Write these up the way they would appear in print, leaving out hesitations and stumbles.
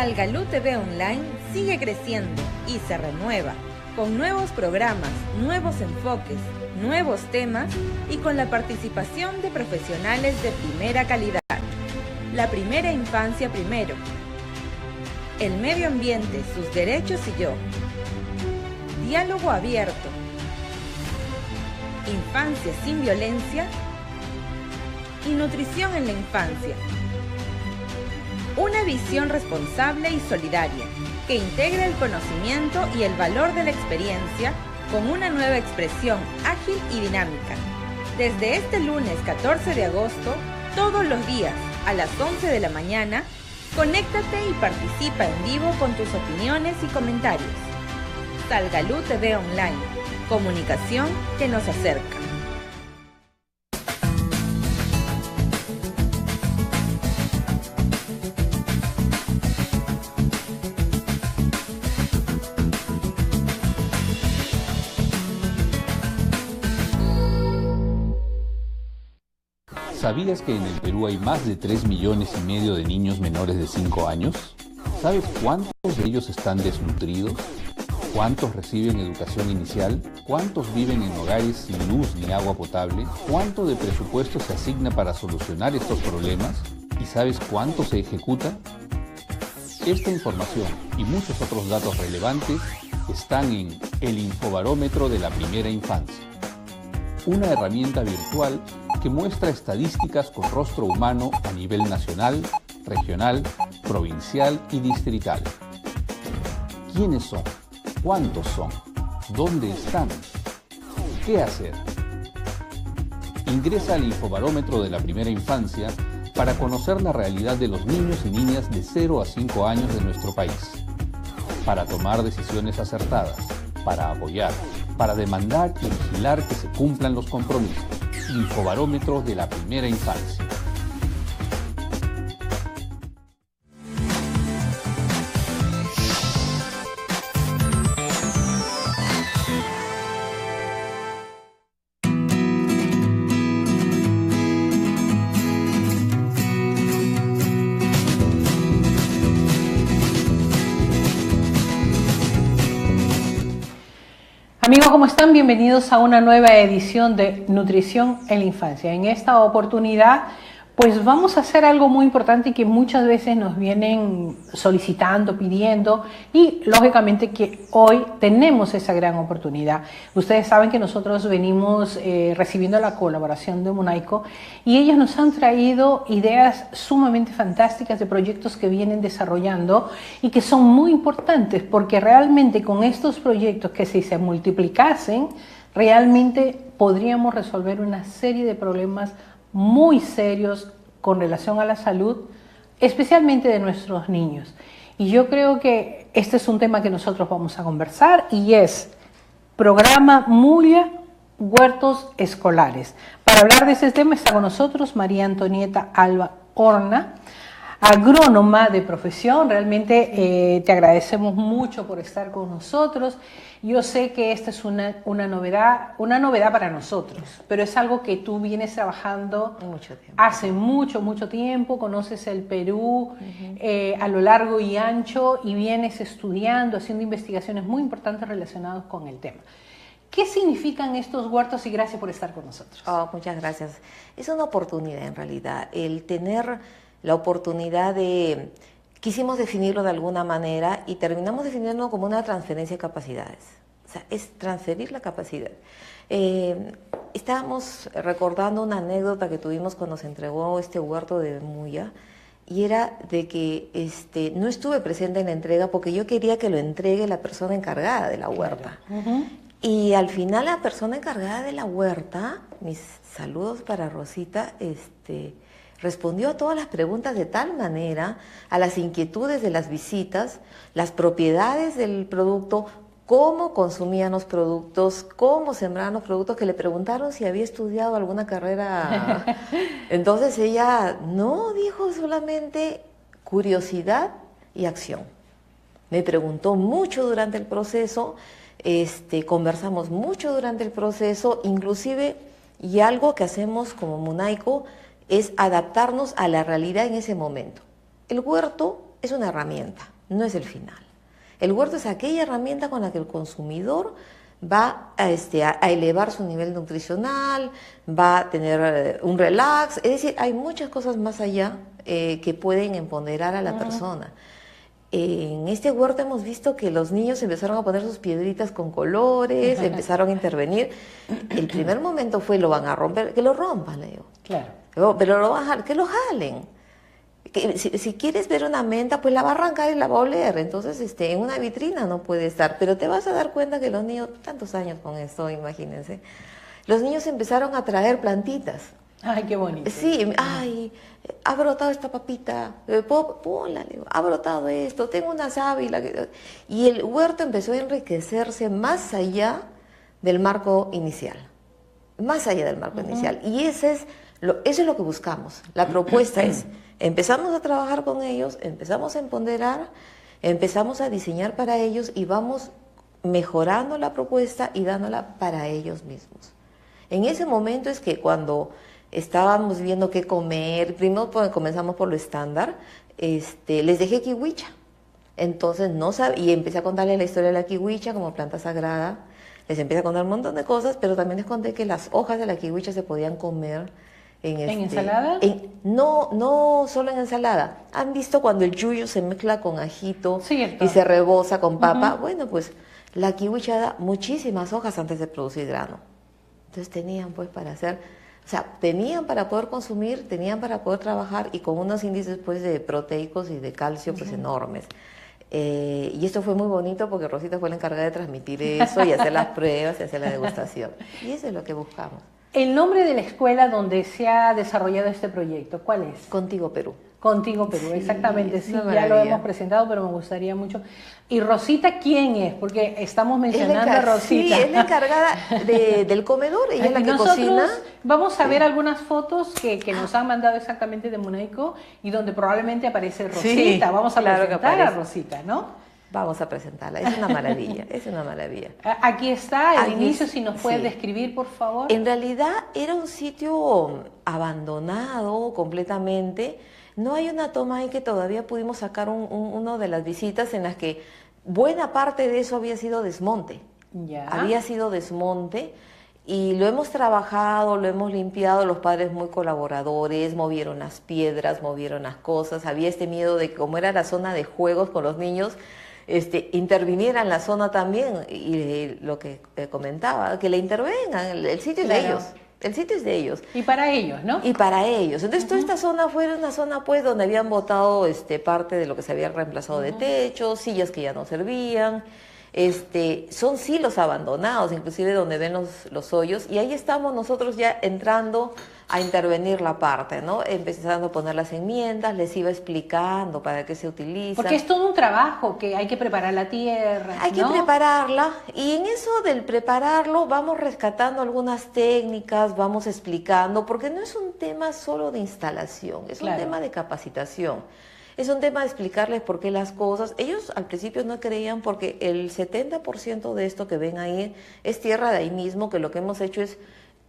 Salgalú TV Online sigue creciendo y se renueva, con nuevos programas, nuevos enfoques, nuevos temas y con la participación de profesionales de primera calidad. La primera infancia primero. El medio ambiente, sus derechos y yo. Diálogo abierto. Infancia sin violencia. Y nutrición en la infancia. Una visión responsable y solidaria que integra el conocimiento y el valor de la experiencia con una nueva expresión ágil y dinámica. Desde este lunes 14 de agosto, todos los días a las 11 de la mañana, conéctate y participa en vivo con tus opiniones y comentarios. Salgalú TV Online, comunicación que nos acerca. ¿Sabías que en el Perú hay más de 3,5 millones de niños menores de 5 años? ¿Sabes cuántos de ellos están desnutridos? ¿Cuántos reciben educación inicial? ¿Cuántos viven en hogares sin luz ni agua potable? ¿Cuánto de presupuesto se asigna para solucionar estos problemas? ¿Y sabes cuánto se ejecuta? Esta información y muchos otros datos relevantes están en el Infobarómetro de la Primera Infancia, una herramienta virtual que muestra estadísticas con rostro humano a nivel nacional, regional, provincial y distrital. ¿Quiénes son? ¿Cuántos son? ¿Dónde están? ¿Qué hacer? Ingresa al Infobarómetro de la Primera Infancia para conocer la realidad de los niños y niñas de 0 a 5 años de nuestro país, para tomar decisiones acertadas, para apoyar, para demandar y vigilar que se cumplan los compromisos. Infobarómetro de la Primera Infancia. Amigos, ¿cómo están? Bienvenidos a una nueva edición de Nutrición en la Infancia. En esta oportunidad, pues vamos a hacer algo muy importante y que muchas veces nos vienen solicitando, pidiendo, y lógicamente que hoy tenemos esa gran oportunidad. Ustedes saben que nosotros venimos recibiendo la colaboración de Munaico y ellos nos han traído ideas sumamente fantásticas de proyectos que vienen desarrollando y que son muy importantes porque realmente con estos proyectos que si se multiplicasen, realmente podríamos resolver una serie de problemas muy serios con relación a la salud, especialmente de nuestros niños. Y yo creo que este es un tema que nosotros vamos a conversar y es Programa Mulia Huertos Escolares. Para hablar de ese tema está con nosotros María Antonieta Alba Horna, agrónoma de profesión. Realmente te agradecemos mucho por estar con nosotros. Yo sé que esta es una novedad para nosotros, pero es algo que tú vienes trabajando hace mucho tiempo, conoces el Perú a lo largo y ancho y vienes estudiando, haciendo investigaciones muy importantes relacionadas con el tema. ¿Qué significan estos huertos? Y gracias por estar con nosotros. Muchas gracias. Es una oportunidad en realidad, el tener la oportunidad de... Quisimos definirlo de alguna manera y terminamos definiéndolo como una transferencia de capacidades. O sea, es transferir la capacidad. Estábamos recordando una anécdota que tuvimos cuando se entregó este huerto de Muya, y era de que no estuve presente en la entrega porque yo quería que lo entregue la persona encargada de la huerta. Y al final la persona encargada de la huerta, mis saludos para Rosita, respondió a todas las preguntas de tal manera, a las inquietudes de las visitas, las propiedades del producto, cómo consumían los productos, cómo sembraban los productos, que le preguntaron si había estudiado alguna carrera. Entonces ella no dijo, solamente curiosidad y acción. Me preguntó mucho durante el proceso, conversamos mucho durante el proceso, inclusive, y algo que hacemos como Munaico es adaptarnos a la realidad en ese momento. El huerto es una herramienta. no es el final. El huerto es aquella herramienta con la que el consumidor va a elevar su nivel nutricional, va a tener un relax, es decir, hay muchas cosas más allá que pueden empoderar a la persona. En este huerto hemos visto que los niños empezaron a poner sus piedritas con colores, empezaron a intervenir. El primer momento fue, lo van a romper, que lo rompan, le digo. Claro. Pero lo van a jalar, que lo jalen. Que si quieres ver una menta, pues la va a arrancar y la va a oler. Entonces, en una vitrina no puede estar. Pero te vas a dar cuenta que los niños, tantos años con esto, imagínense, los niños empezaron a traer plantitas. Ay, qué bonito. Sí, ay, ha brotado esta papita, ponla, ha brotado esto, tengo una sábila. Y el huerto empezó a enriquecerse más allá del marco inicial. Más allá del marco inicial. Y eso es lo que buscamos. La propuesta es, empezamos a trabajar con ellos, empezamos a empoderar, empezamos a diseñar para ellos y vamos mejorando la propuesta y dándola para ellos mismos. En ese momento es que cuando estábamos viendo qué comer, primero comenzamos por lo estándar, les dejé kiwicha. Entonces y empecé a contarles la historia de la kiwicha como planta sagrada, les empecé a contar un montón de cosas, pero también les conté que las hojas de la kiwicha se podían comer ¿En ensalada? No solo en ensalada. ¿Han visto cuando el yuyo se mezcla con ajito Cierto. y se reboza con papa? Bueno, pues la kiwicha da muchísimas hojas antes de producir grano. Entonces tenían pues para hacer, o sea, tenían para poder consumir, tenían para poder trabajar y con unos índices pues de proteicos y de calcio pues enormes. Y esto fue muy bonito porque Rosita fue la encargada de transmitir eso y hacer las pruebas y hacer la degustación. Y eso es lo que buscamos. El nombre de la escuela donde se ha desarrollado este proyecto, ¿cuál es? Contigo Perú. Contigo Perú, Sí, exactamente, es sí, una ya lo maravilla. hemos presentado, pero me gustaría mucho. ¿Y Rosita quién es? Porque estamos mencionando a Rosita. Sí, es la encargada del comedor, ella es la que Nosotros cocina. vamos a ver algunas fotos que nos han mandado exactamente de Munaico y donde probablemente aparece Rosita. Sí, vamos a claro que presentar a aparece. Rosita, ¿no? Vamos a presentarla, es una maravilla, es una maravilla. Aquí está el Aquí inicio, si nos puedes sí. describir, por favor. En realidad era un sitio abandonado completamente. No hay una toma ahí que todavía pudimos sacar una de las visitas en las que buena parte de eso había sido desmonte. Ya. Había sido desmonte y lo hemos trabajado, lo hemos limpiado, los padres muy colaboradores, movieron las piedras, movieron las cosas. Había este miedo de que como era la zona de juegos con los niños, interviniera en la zona también, y lo que comentaba, que le intervengan, el sitio es de ellos, el sitio es de ellos. Y para ellos, ¿no? Y para ellos. Entonces toda esta zona fue una zona pues donde habían botado parte de lo que se había reemplazado de techo, sillas que ya no servían, son silos abandonados, inclusive donde ven los hoyos, y ahí estamos nosotros ya entrando a intervenir la parte, ¿no? Empezando a poner las enmiendas, les iba explicando para qué se utiliza. Porque es todo un trabajo, que hay que preparar la tierra, Hay que ¿no? prepararla, y en eso del prepararlo vamos rescatando algunas técnicas, vamos explicando, porque no es un tema solo de instalación, es un tema de capacitación. Es un tema de explicarles por qué las cosas. Ellos al principio no creían porque el 70% de esto que ven ahí es tierra de ahí mismo, que lo que hemos hecho es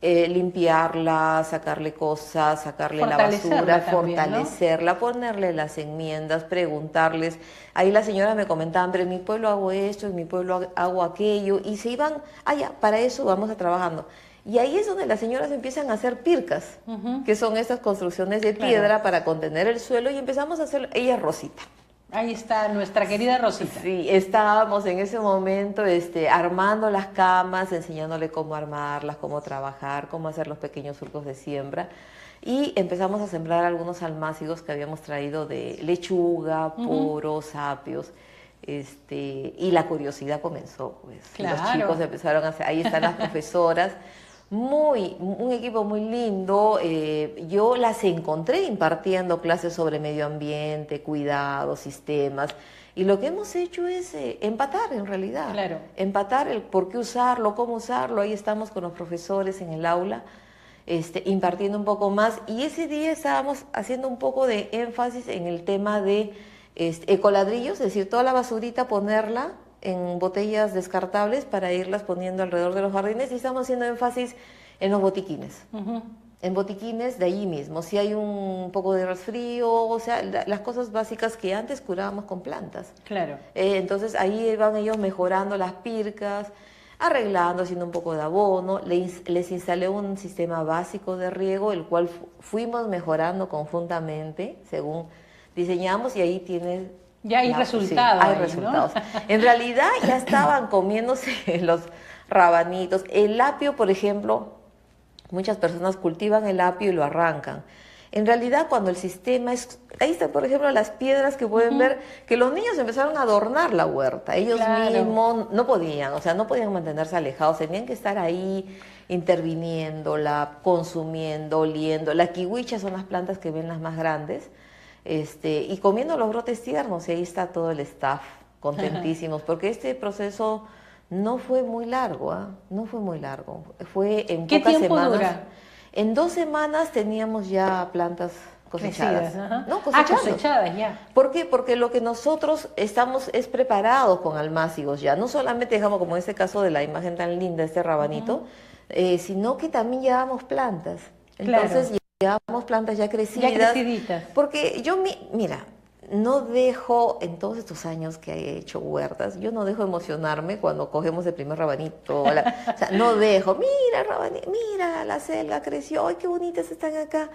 limpiarla, sacarle cosas, sacarle la basura, también, fortalecerla, ¿no? Ponerle las enmiendas, preguntarles. Ahí las señoras me comentaban, pero en mi pueblo hago esto, en mi pueblo hago aquello, y se iban, ya, para eso vamos a trabajando. Y ahí es donde las señoras empiezan a hacer pircas, que son estas construcciones de piedra para contener el suelo, y empezamos a hacer, ella es Rosita. Ahí está nuestra querida Rosita. Sí, estábamos en ese momento armando las camas, enseñándole cómo armarlas, cómo trabajar, cómo hacer los pequeños surcos de siembra. Y empezamos a sembrar algunos almácigos que habíamos traído de lechuga, poros, apios. Y la curiosidad comenzó, pues. Claro. Los chicos empezaron a hacer, ahí están las profesoras. Un equipo muy lindo. Yo las encontré impartiendo clases sobre medio ambiente, cuidado, sistemas, y lo que hemos hecho es empatar en realidad. Claro. Empatar el por qué usarlo, cómo usarlo. Ahí estamos con los profesores en el aula, impartiendo un poco más, y ese día estábamos haciendo un poco de énfasis en el tema de ecoladrillos, es decir, toda la basurita ponerla en botellas descartables para irlas poniendo alrededor de los jardines, y estamos haciendo énfasis en los botiquines. en botiquines de ahí mismo. Si hay un poco de resfrío, o sea, las cosas básicas que antes curábamos con plantas. Claro. Entonces ahí van ellos mejorando las pircas, arreglando, haciendo un poco de abono. Les instalé un sistema básico de riego, el cual fuimos mejorando conjuntamente según diseñamos, y ahí tienes... Ya hay resultados. Sí, hay ahí, resultados. ¿no? En realidad ya estaban comiéndose los rabanitos. El apio, por ejemplo, muchas personas cultivan el apio y lo arrancan. En realidad, cuando el sistema es... Ahí están, por ejemplo, las piedras que pueden ver, que los niños empezaron a adornar la huerta. Ellos mismos no podían, o sea, no podían mantenerse alejados, tenían que estar ahí interviniéndola, consumiendo, oliendo. La kiwicha son las plantas que ven las más grandes, y comiendo los brotes tiernos, y ahí está todo el staff contentísimos, porque este proceso no fue muy largo, no fue muy largo, fue en ¿Qué pocas tiempo semanas. dura? En 2 semanas teníamos ya plantas cosechadas. Crecidas, No, cosechadas ya. ¿Por qué? Porque lo que nosotros estamos es preparados con almácigos ya, no solamente dejamos como en este caso de la imagen tan linda, este rabanito, sino que también llevamos plantas. Entonces llevamos plantas ya crecidas. Ya creciditas. Porque yo, mira, no dejo, en todos estos años que he hecho huertas, yo no dejo emocionarme cuando cogemos el primer rabanito. O sea, no dejo, mira, rabanito, mira, la selga creció, ¡ay, qué bonitas están acá!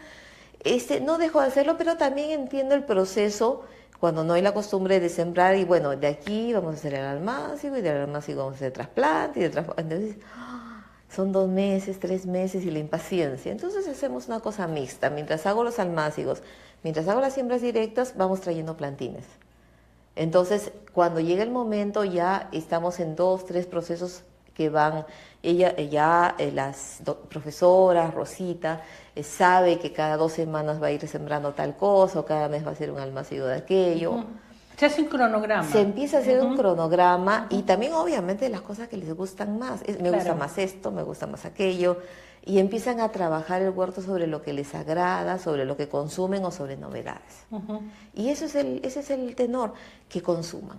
No dejo de hacerlo, pero también entiendo el proceso cuando no hay la costumbre de sembrar, y bueno, de aquí vamos a hacer el almácigo, y del almácigo vamos a hacer trasplante, y de trasplante. Entonces, son 2 meses, 3 meses, y la impaciencia. Entonces hacemos una cosa mixta. Mientras hago los almácigos, mientras hago las siembras directas, vamos trayendo plantines. Entonces, cuando llega el momento, ya estamos en 2, 3 procesos que van. Las profesoras, Rosita, sabe que cada 2 semanas va a ir sembrando tal cosa, o cada mes va a hacer un almácigo de aquello. Se hace un cronograma. Se empieza a hacer un cronograma, y también obviamente las cosas que les gustan más. Me gusta más esto, me gusta más aquello. Y empiezan a trabajar el huerto sobre lo que les agrada, sobre lo que consumen o sobre novedades. Y ese es el tenor, que consuman,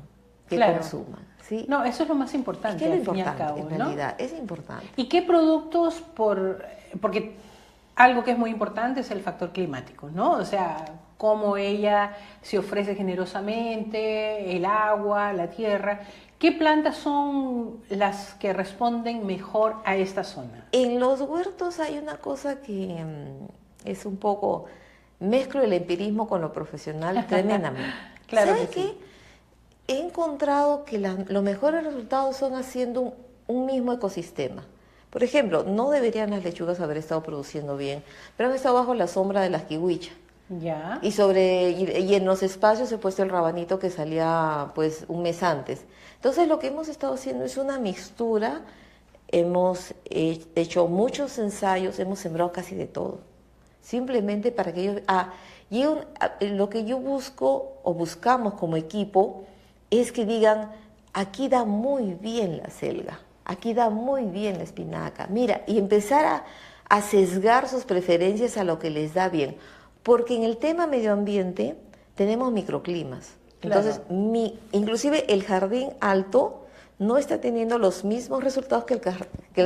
consuman. ¿Sí? No, eso es lo más importante. Es que es lo al fin y al importante, cabo, en ¿no? realidad, es importante. ¿Y qué productos porque algo que es muy importante es el factor climático, ¿no? O sea, cómo ella se ofrece generosamente, el agua, la tierra. ¿Qué plantas son las que responden mejor a esta zona? En los huertos hay una cosa que es un poco... Mezclo el empirismo con lo profesional tremendamente. Claro. ¿Sabes qué? He encontrado que los mejores resultados son haciendo un mismo ecosistema. Por ejemplo, no deberían las lechugas haber estado produciendo bien, pero han estado bajo la sombra de las kiwicha. Ya. Y en los espacios he puesto el rabanito que salía pues un mes antes. Entonces lo que hemos estado haciendo es una mixtura. Hemos hecho muchos ensayos, hemos sembrado casi de todo. Simplemente para que ellos... lo que yo busco o buscamos como equipo es que digan, aquí da muy bien la selga, aquí da muy bien la espinaca, mira, y empezar a sesgar sus preferencias a lo que les da bien, porque en el tema medio ambiente tenemos microclimas. Claro. Entonces, inclusive el jardín alto no está teniendo los mismos resultados que el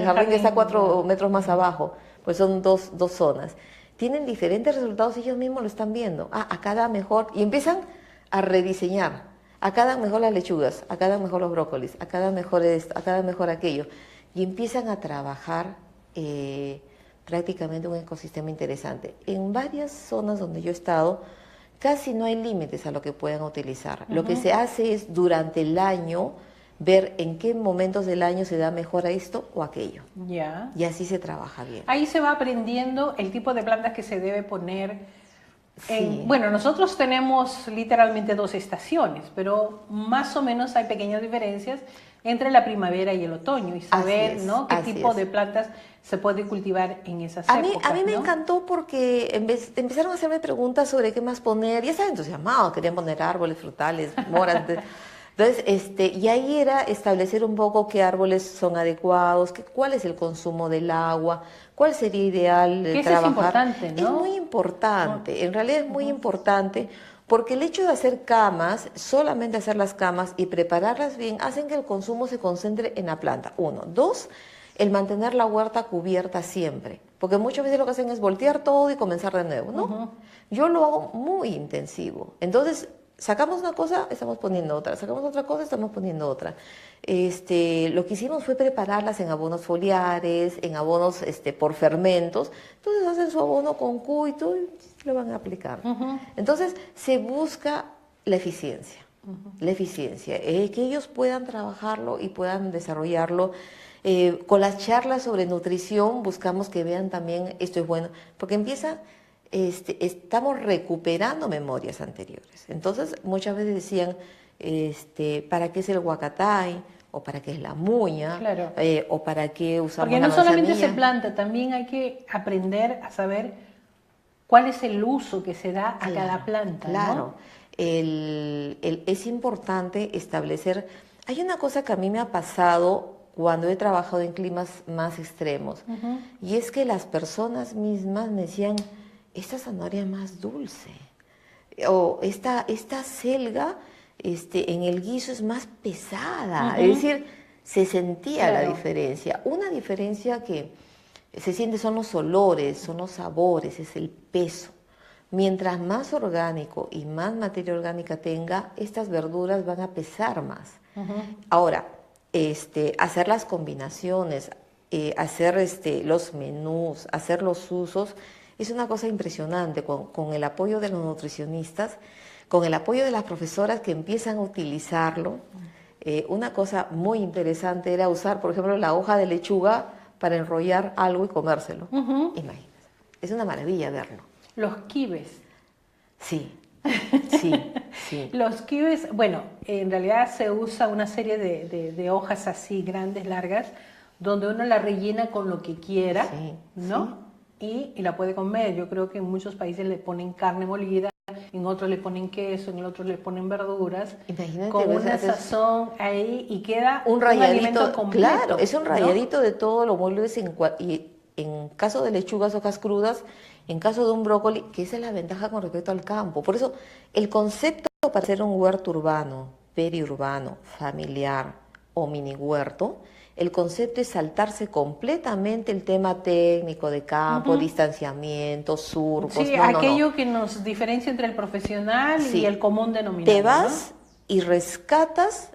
jardín que está 4 metros más abajo, pues son dos zonas. Tienen diferentes resultados, ellos mismos lo están viendo. Acá da mejor, y empiezan a rediseñar. Acá dan mejor las lechugas, acá dan mejor los brócolis, acá dan mejor esto, acá dan mejor aquello. Y empiezan a trabajar prácticamente un ecosistema interesante. En varias zonas donde yo he estado, casi no hay límites a lo que puedan utilizar. Lo que se hace es durante el año ver en qué momentos del año se da mejor a esto o aquello. Ya. Y así se trabaja bien. Ahí se va aprendiendo el tipo de plantas que se debe poner. Sí. Bueno, nosotros tenemos literalmente 2 estaciones, pero más o menos hay pequeñas diferencias entre la primavera y el otoño, y saber, ¿no?, qué tipo de plantas se puede cultivar en esas épocas. A mí me ¿no? encantó porque empezaron a hacerme preguntas sobre qué más poner. Ya estaban entusiasmados, querían poner árboles, frutales, moras. Entonces, y ahí era establecer un poco qué árboles son adecuados, cuál es el consumo del agua, cuál sería ideal que eso trabajar. Es importante, ¿no? Es muy importante, en realidad es muy importante, porque el hecho de hacer camas, solamente hacer las camas y prepararlas bien, hacen que el consumo se concentre en la planta. 1. 2, el mantener la huerta cubierta siempre. porque muchas veces lo que hacen es voltear todo y comenzar de nuevo, ¿no? Yo lo hago muy intensivo. Entonces, sacamos una cosa, estamos poniendo otra, sacamos otra cosa, estamos poniendo otra. Lo que hicimos fue prepararlas en abonos foliares, en abonos por fermentos. Entonces hacen su abono con cuito y lo van a aplicar. Entonces se busca la eficiencia, que ellos puedan trabajarlo y puedan desarrollarlo. Con las charlas sobre nutrición buscamos que vean también esto es bueno, porque estamos recuperando memorias anteriores. Entonces muchas veces decían, ¿para qué es el huacatay? ¿O para qué es la muña? Claro. ¿O para qué usamos Porque la no solamente manzanilla? se planta, también hay que aprender a saber cuál es el uso que se da a cada planta, Claro. ¿no? Es importante establecer... Hay una cosa que a mí me ha pasado cuando he trabajado en climas más extremos, y es que las personas mismas me decían, esta zanahoria es más dulce, o esta selga en el guiso es más pesada. Es decir, se sentía la diferencia. Una diferencia que se siente son los olores, son los sabores, es el peso. Mientras más orgánico y más materia orgánica tenga, estas verduras van a pesar más. Ahora, hacer las combinaciones, hacer los menús, hacer los usos, es una cosa impresionante con el apoyo de los nutricionistas, con el apoyo de las profesoras que empiezan a utilizarlo. Una cosa muy interesante era usar, por ejemplo, la hoja de lechuga para enrollar algo y comérselo. Imagínense, es una maravilla verlo. Los kibes. Sí. Los kibes, bueno, en realidad se usa una serie de hojas así grandes, largas, donde uno la rellena con lo que quiera, ¿no? Y la puede comer. Yo creo que en muchos países le ponen carne molida, en otros le ponen queso, en otros le ponen verduras. Imagínate, con una sazón ahí y queda un alimento completo. Claro, es un ralladito, ¿no?, de todo lo muebles y en caso de lechugas, hojas crudas, en caso de un brócoli, que esa es la ventaja con respecto al campo. Por eso, el concepto para hacer un huerto urbano, periurbano, familiar o mini huerto, el concepto es saltarse completamente el tema técnico de campo, distanciamiento, surcos. Sí, aquello que nos diferencia entre el profesional y el común denominador. Te vas y rescatas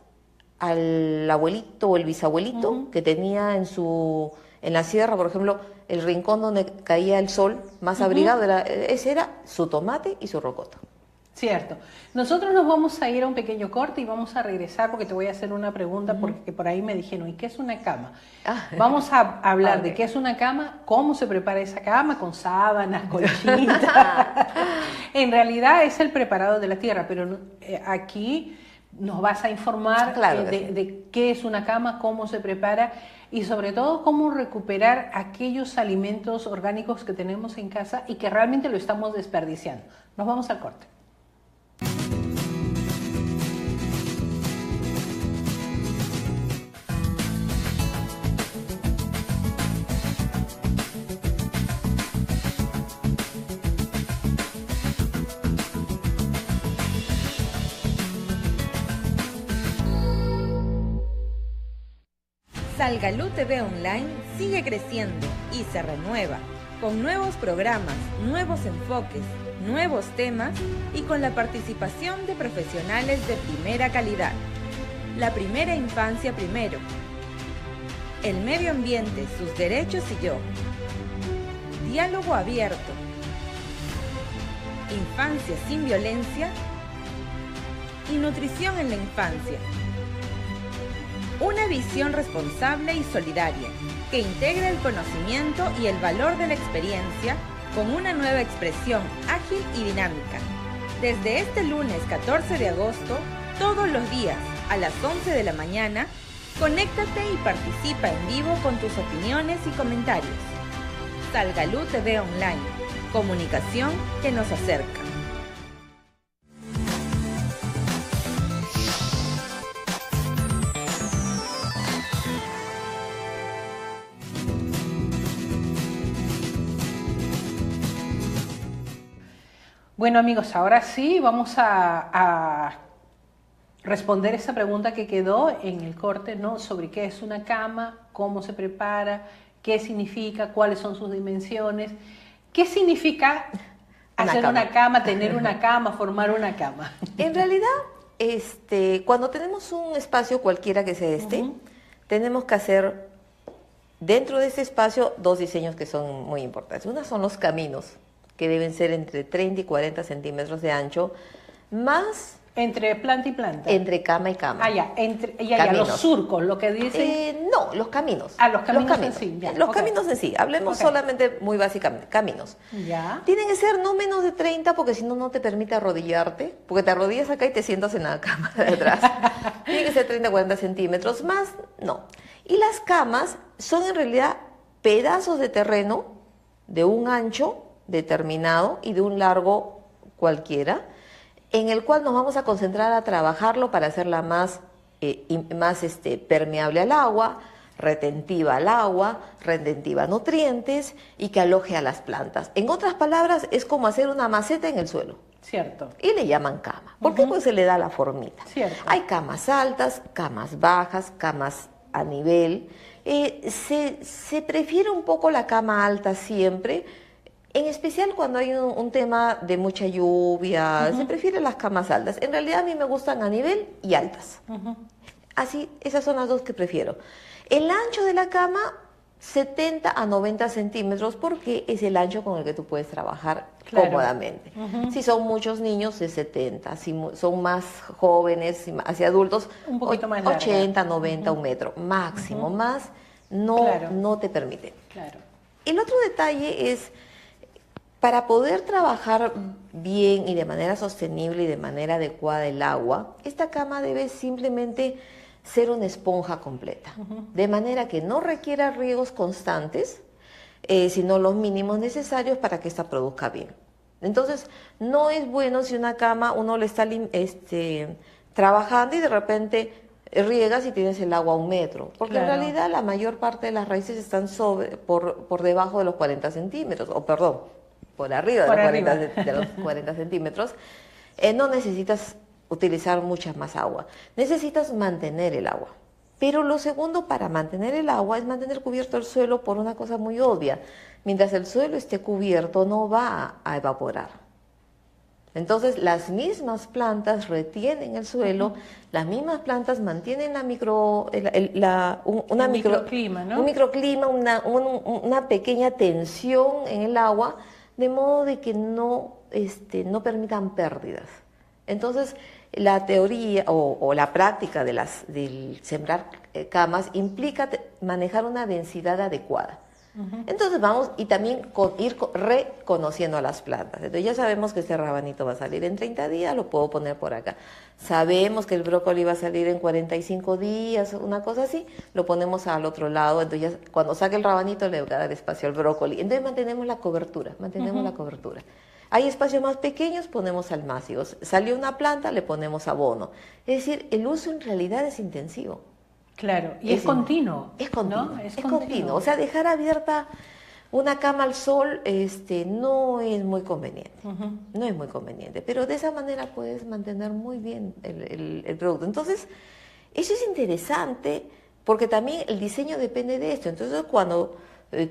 al abuelito o el bisabuelito que tenía en la sierra, por ejemplo, el rincón donde caía el sol más abrigado, ese era su tomate y su rocoto. Cierto. Nosotros nos vamos a ir a un pequeño corte y vamos a regresar porque te voy a hacer una pregunta porque por ahí me dijeron, ¿y qué es una cama? Vamos a hablar de qué es una cama, cómo se prepara esa cama, con sábanas, colchitas. En realidad es el preparado de la tierra, pero aquí nos vas a informar de qué es una cama, cómo se prepara y sobre todo cómo recuperar aquellos alimentos orgánicos que tenemos en casa y que realmente lo estamos desperdiciando. Nos vamos al corte. Salgalú TV Online sigue creciendo y se renueva, con nuevos programas, nuevos enfoques, nuevos temas y con la participación de profesionales de primera calidad. La primera infancia primero. El medio ambiente, sus derechos y yo. Diálogo abierto. Infancia sin violencia. Y nutrición en la infancia. Una visión responsable y solidaria que integra el conocimiento y el valor de la experiencia con una nueva expresión ágil y dinámica. Desde este lunes 14 de agosto, todos los días a las 11 de la mañana, conéctate y participa en vivo con tus opiniones y comentarios. Salgalú TV Online, comunicación que nos acerca. Bueno amigos, ahora sí vamos a responder esa pregunta que quedó en el corte, ¿no? Sobre qué es una cama, cómo se prepara, qué significa, cuáles son sus dimensiones, qué significa hacer cama. una cama, tener una cama, formar una cama. En realidad, cuando tenemos un espacio cualquiera que sea tenemos que hacer dentro de ese espacio dos diseños que son muy importantes. Uno son los caminos, que deben ser entre 30 y 40 centímetros de ancho, más Entre planta y planta. entre cama y cama. Ah, ya, los surcos, lo que dicen. No, los caminos. Ah, los caminos en sí, ya, Los ok. caminos en sí. Hablemos solamente muy básicamente. Caminos. Ya. Tienen que ser no menos de 30 porque si no, no te permite arrodillarte. Porque te arrodillas acá y te sientas en la cama de atrás. Tienen que ser 30, 40 centímetros. Más, no. Y las camas son en realidad pedazos de terreno de un ancho determinado y de un largo cualquiera, en el cual nos vamos a concentrar a trabajarlo para hacerla más permeable al agua, retentiva al agua, retentiva a nutrientes y que aloje a las plantas. En otras palabras, es como hacer una maceta en el suelo. Cierto. Y le llaman cama. ¿Por qué? Pues se le da la formita. Cierto. Hay camas altas, camas bajas, camas a nivel. Se prefiere un poco la cama alta siempre, en especial cuando hay un tema de mucha lluvia, se prefieren las camas altas. En realidad a mí me gustan a nivel y altas. Así, esas son las dos que prefiero. El ancho de la cama, 70 a 90 centímetros, porque es el ancho con el que tú puedes trabajar cómodamente. Si son muchos niños, es 70. Si son más jóvenes, hacia adultos, Un poquito más larga. 80, 90, un metro. Máximo, más no te permite. Claro. El otro detalle es, para poder trabajar bien y de manera sostenible y de manera adecuada el agua, esta cama debe simplemente ser una esponja completa, de manera que no requiera riegos constantes, sino los mínimos necesarios para que esta produzca bien. Entonces, no es bueno si una cama uno le está trabajando y de repente riegas y tienes el agua a 1 metro, porque en realidad la mayor parte de las raíces están por debajo de los 40 centímetros, o perdón, por arriba de los 40 centímetros. No necesitas utilizar mucha más agua, necesitas mantener el agua. Pero lo segundo para mantener el agua es mantener cubierto el suelo por una cosa muy obvia. Mientras el suelo esté cubierto no va a evaporar. Entonces las mismas plantas retienen el suelo, las mismas plantas mantienen microclima, ¿no? Un microclima, una pequeña tensión en el agua, de modo de que no permitan pérdidas. Entonces, la teoría o la práctica del sembrar camas implica manejar una densidad adecuada. Entonces vamos y también ir reconociendo a las plantas. Entonces ya sabemos que este rabanito va a salir en 30 días, lo puedo poner por acá. Sabemos que el brócoli va a salir en 45 días, una cosa así, lo ponemos al otro lado. Entonces ya, cuando saque el rabanito le voy a dar espacio al brócoli. Entonces mantenemos la cobertura, Hay espacios más pequeños, ponemos almácigos. Salió una planta, le ponemos abono. Es decir, el uso en realidad es intensivo. Claro, y es continuo. Es continuo, ¿no? es continuo. O sea, dejar abierta una cama al sol no es muy conveniente. No es muy conveniente. Pero de esa manera puedes mantener muy bien el producto. Entonces, eso es interesante porque también el diseño depende de esto. Entonces, cuando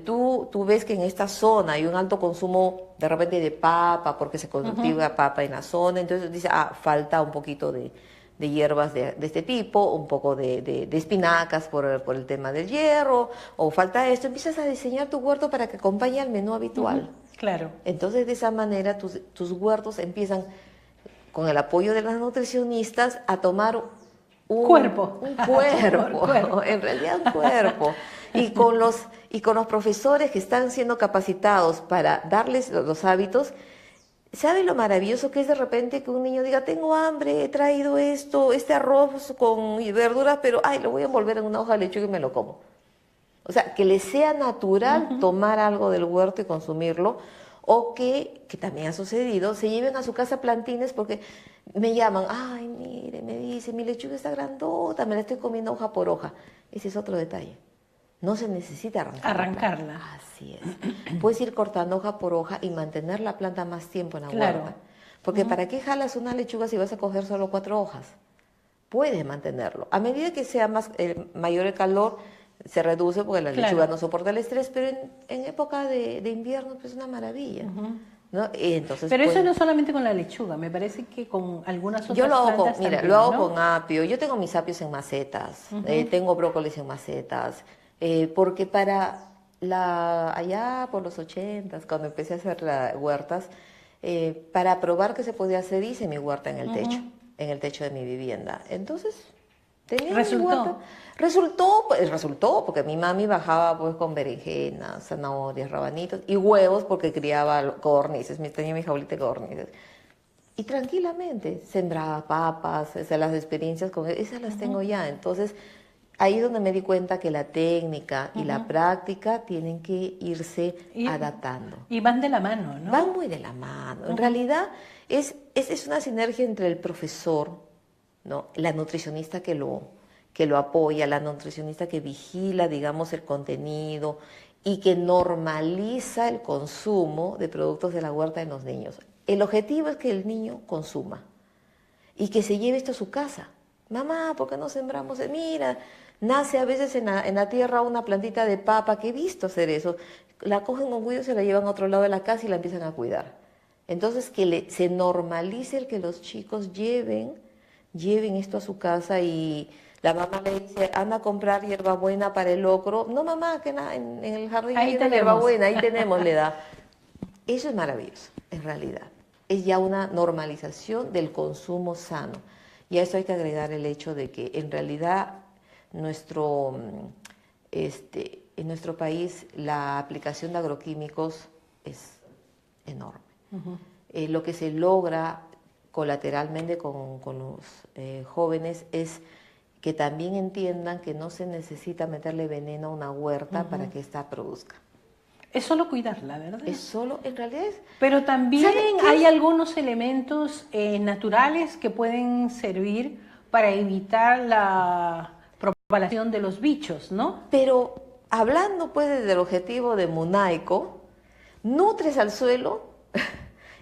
tú ves que en esta zona hay un alto consumo de repente de papa, porque se cultiva papa en la zona, entonces dice, falta un poquito de hierbas de este tipo, un poco de espinacas por el tema del hierro, o falta esto, empiezas a diseñar tu huerto para que acompañe al menú habitual. Claro. Entonces de esa manera tus huertos empiezan, con el apoyo de las nutricionistas, a tomar un cuerpo, en realidad un cuerpo. Y con los profesores que están siendo capacitados para darles los hábitos, ¿sabe lo maravilloso que es de repente que un niño diga, tengo hambre, he traído este arroz con verduras, pero lo voy a envolver en una hoja de lechuga y me lo como? O sea, que les sea natural tomar algo del huerto y consumirlo, o que también ha sucedido, se lleven a su casa plantines porque me llaman, mire, me dice, mi lechuga está grandota, me la estoy comiendo hoja por hoja. Ese es otro detalle. No se necesita arrancarla. Así es. Puedes ir cortando hoja por hoja y mantener la planta más tiempo en la huerta. Porque ¿para qué jalas una lechuga si vas a coger solo 4 hojas? Puedes mantenerlo. A medida que sea mayor el calor, se reduce porque la Claro. lechuga no soporta el estrés, pero en época de invierno pues es una maravilla, ¿no? Y entonces, Pero eso pues, no solamente con la lechuga, me parece que con algunas otras yo lo hago plantas con, mira, también, lo hago ¿no? con apio. Yo tengo mis apios en macetas, tengo brócolis en macetas, porque allá por los 80s, cuando empecé a hacer huertas, para probar que se podía hacer, hice mi huerta en el techo de mi vivienda. Entonces, tenía mi huerta. Resultó. Resultó, porque mi mami bajaba pues con berenjenas, zanahorias, rabanitos y huevos porque criaba codornices, tenía mi jaulita de codornices. Y tranquilamente sembraba papas, las experiencias con esas las tengo ya. Entonces, ahí es donde me di cuenta que la técnica y la práctica tienen que irse adaptando. Y van de la mano, ¿no? Van muy de la mano. En realidad, es una sinergia entre el profesor, ¿no? La nutricionista que lo apoya, la nutricionista que vigila, digamos, el contenido y que normaliza el consumo de productos de la huerta en los niños. El objetivo es que el niño consuma y que se lleve esto a su casa. Mamá, ¿por qué no sembramos? Mira, nace a veces en la tierra una plantita de papa, que he visto hacer eso. La cogen con cuidado, se la llevan a otro lado de la casa y la empiezan a cuidar. Entonces, que se normalice el que los chicos lleven esto a su casa y la mamá le dice, anda a comprar hierbabuena para el locro. No, mamá, que en el jardín Ahí hay tenemos. hierbabuena, ahí tenemos, le da. Eso es maravilloso, en realidad. Es ya una normalización del consumo sano. Y a eso hay que agregar el hecho de que en realidad en nuestro país la aplicación de agroquímicos es enorme. Lo que se logra colateralmente con los jóvenes es que también entiendan que no se necesita meterle veneno a una huerta para que ésta produzca. Es solo cuidarla, ¿verdad? Es solo, en realidad es... Pero también ¿Saben qué hay es? algunos elementos naturales que pueden servir para evitar la propagación de los bichos, ¿no? Pero hablando pues desde el objetivo de Munaico, nutres al suelo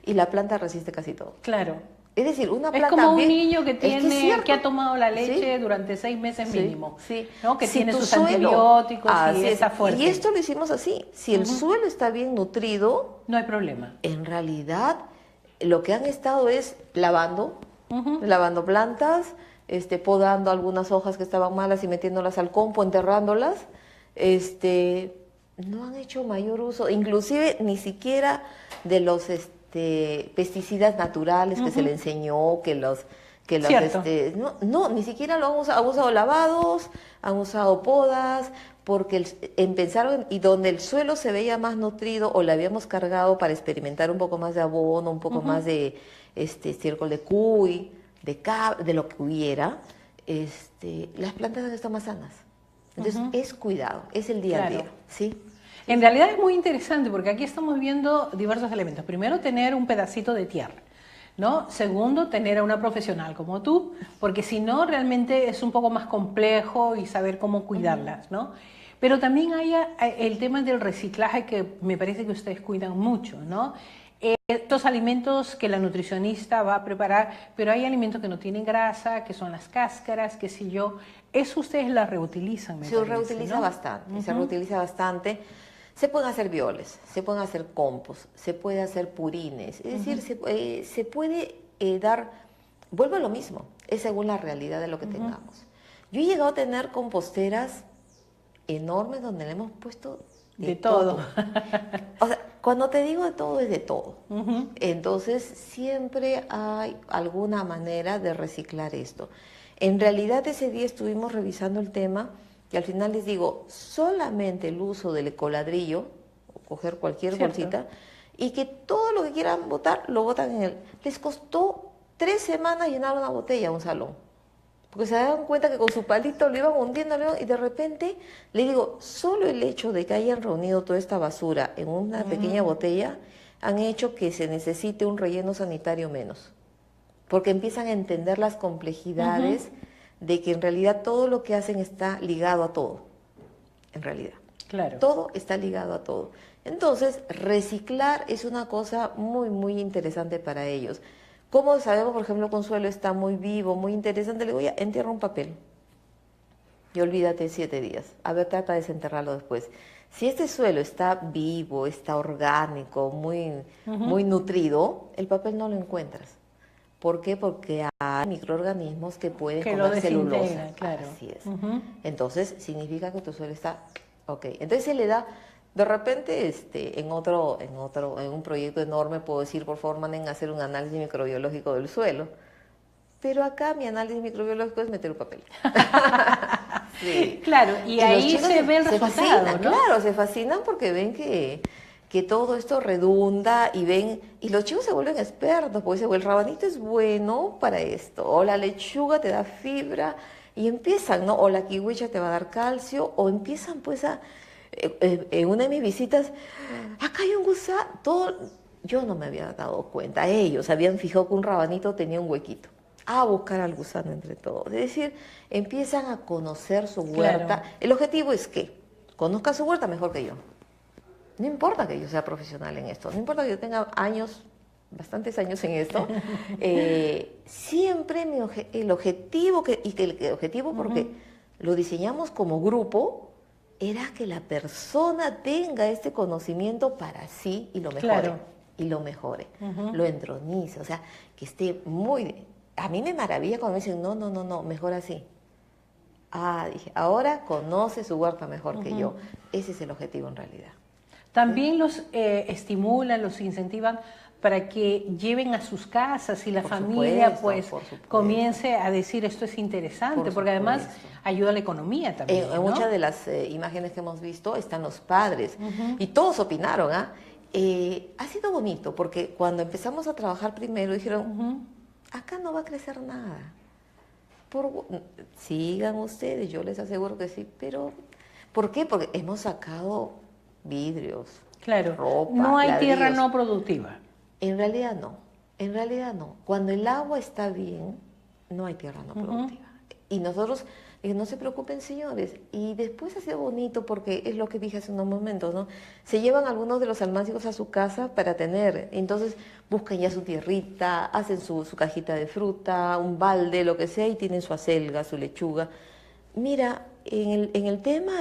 y la planta resiste casi todo. Claro. Es decir, una Es planta como un bien- niño que es que es tiene, cierto. que ha tomado la leche Sí. durante 6 meses Sí, mínimo, sí. ¿no? Que Si tiene tu sus suelo- antibióticos Así y es. está fuerte. Y esto lo hicimos así. Si el suelo está bien nutrido, No hay problema. en realidad lo que han estado es lavando plantas, podando algunas hojas que estaban malas y metiéndolas al compo, enterrándolas. No han hecho mayor uso, inclusive ni siquiera de los pesticidas naturales que se le enseñó, Cierto. no, ni siquiera lo han usado lavados, han usado podas, porque pensaron, y donde el suelo se veía más nutrido o le habíamos cargado para experimentar un poco más de abono, un poco más de estiércol de cuy, de lo que hubiera, las plantas han estado más sanas. Entonces es cuidado, es el día a Claro. día, ¿sí? En realidad es muy interesante porque aquí estamos viendo diversos elementos. Primero, tener un pedacito de tierra, ¿no? Segundo, tener a una profesional como tú, porque si no, realmente es un poco más complejo y saber cómo cuidarlas, ¿no? Pero también hay el tema del reciclaje que me parece que ustedes cuidan mucho, ¿no? Estos alimentos que la nutricionista va a preparar, pero hay alimentos que no tienen grasa, que son las cáscaras, qué sé yo. Eso ustedes las reutilizan, me Se parece, reutiliza ¿no? bastante, se reutiliza bastante. Se pueden hacer violes, se pueden hacer compost, se puede hacer purines, es decir, se puede dar, vuelve a lo mismo, es según la realidad de lo que tengamos. Yo he llegado a tener composteras enormes donde le hemos puesto De todo. O sea, cuando te digo de todo, es de todo. Entonces, siempre hay alguna manera de reciclar esto. En realidad, ese día estuvimos revisando el tema y al final les digo, solamente el uso del ecoladrillo, o coger cualquier Cierto. bolsita, y que todo lo que quieran botar, lo botan en él. Les costó 3 semanas llenar una botella a un salón. Porque se daban cuenta que con su palito lo iban hundiendo y de repente, le digo, solo el hecho de que hayan reunido toda esta basura en una pequeña botella han hecho que se necesite un relleno sanitario menos. Porque empiezan a entender las complejidades de que en realidad todo lo que hacen está ligado a todo. En realidad. Claro. Todo está ligado a todo. Entonces, reciclar es una cosa muy, muy interesante para ellos. ¿Cómo sabemos, por ejemplo, que un suelo está muy vivo, muy interesante? Le digo, ya, entierra un papel. y olvídate 7 días. A ver, trata de desenterrarlo después. Si este suelo está vivo, está orgánico, muy nutrido, el papel no lo encuentras. ¿Por qué? Porque hay microorganismos que pueden comer celulosa. Claro. Así es. Entonces, significa que tu suelo está ok. Entonces se le da, de repente, en un proyecto enorme, puedo decir, por favor, manden a hacer un análisis microbiológico del suelo. Pero acá mi análisis microbiológico es meter un papel. Sí. Claro, y ahí se ve el resultado, fascinan, ¿no? Claro, se fascinan porque ven que todo esto redunda y los chicos se vuelven expertos, porque dicen, el rabanito es bueno para esto, o la lechuga te da fibra, y empiezan, ¿no? O la kiwicha te va a dar calcio, o empiezan pues en una de mis visitas, acá hay un gusano, yo no me había dado cuenta, ellos habían fijado que un rabanito tenía un huequito. A buscar al gusano entre todos. Es decir, empiezan a conocer su huerta. Claro. El objetivo es que conozcan su huerta mejor que yo. No importa que yo sea profesional en esto, no importa que yo tenga bastantes años en esto. Siempre el objetivo, porque lo diseñamos como grupo, era que la persona tenga este conocimiento para sí y lo mejore. Claro. Y lo mejore, lo entronice, o sea, que esté muy... A mí me maravilla cuando me dicen, no, mejor así. Dije, ahora conoce su huerta mejor que yo. Ese es el objetivo en realidad. También los estimulan, los incentivan para que lleven a sus casas y la familia comience a decir esto es interesante, porque además ayuda a la economía también. En muchas de las imágenes que hemos visto están los padres y todos opinaron. Ha sido bonito porque cuando empezamos a trabajar primero dijeron... Acá no va a crecer nada. Sigan ustedes, yo les aseguro que sí, pero ¿por qué? Porque hemos sacado vidrios, ropa, no hay ladrillos. tierra no productiva. En realidad no. Cuando el agua está bien, no hay tierra no productiva. Y nosotros, no se preocupen señores, y después ha sido bonito porque es lo que dije hace unos momentos, ¿no? Se llevan algunos de los almácigos a su casa para tener, entonces buscan ya su tierrita, hacen su cajita de fruta, un balde, lo que sea, y tienen su acelga, su lechuga. Mira, en el tema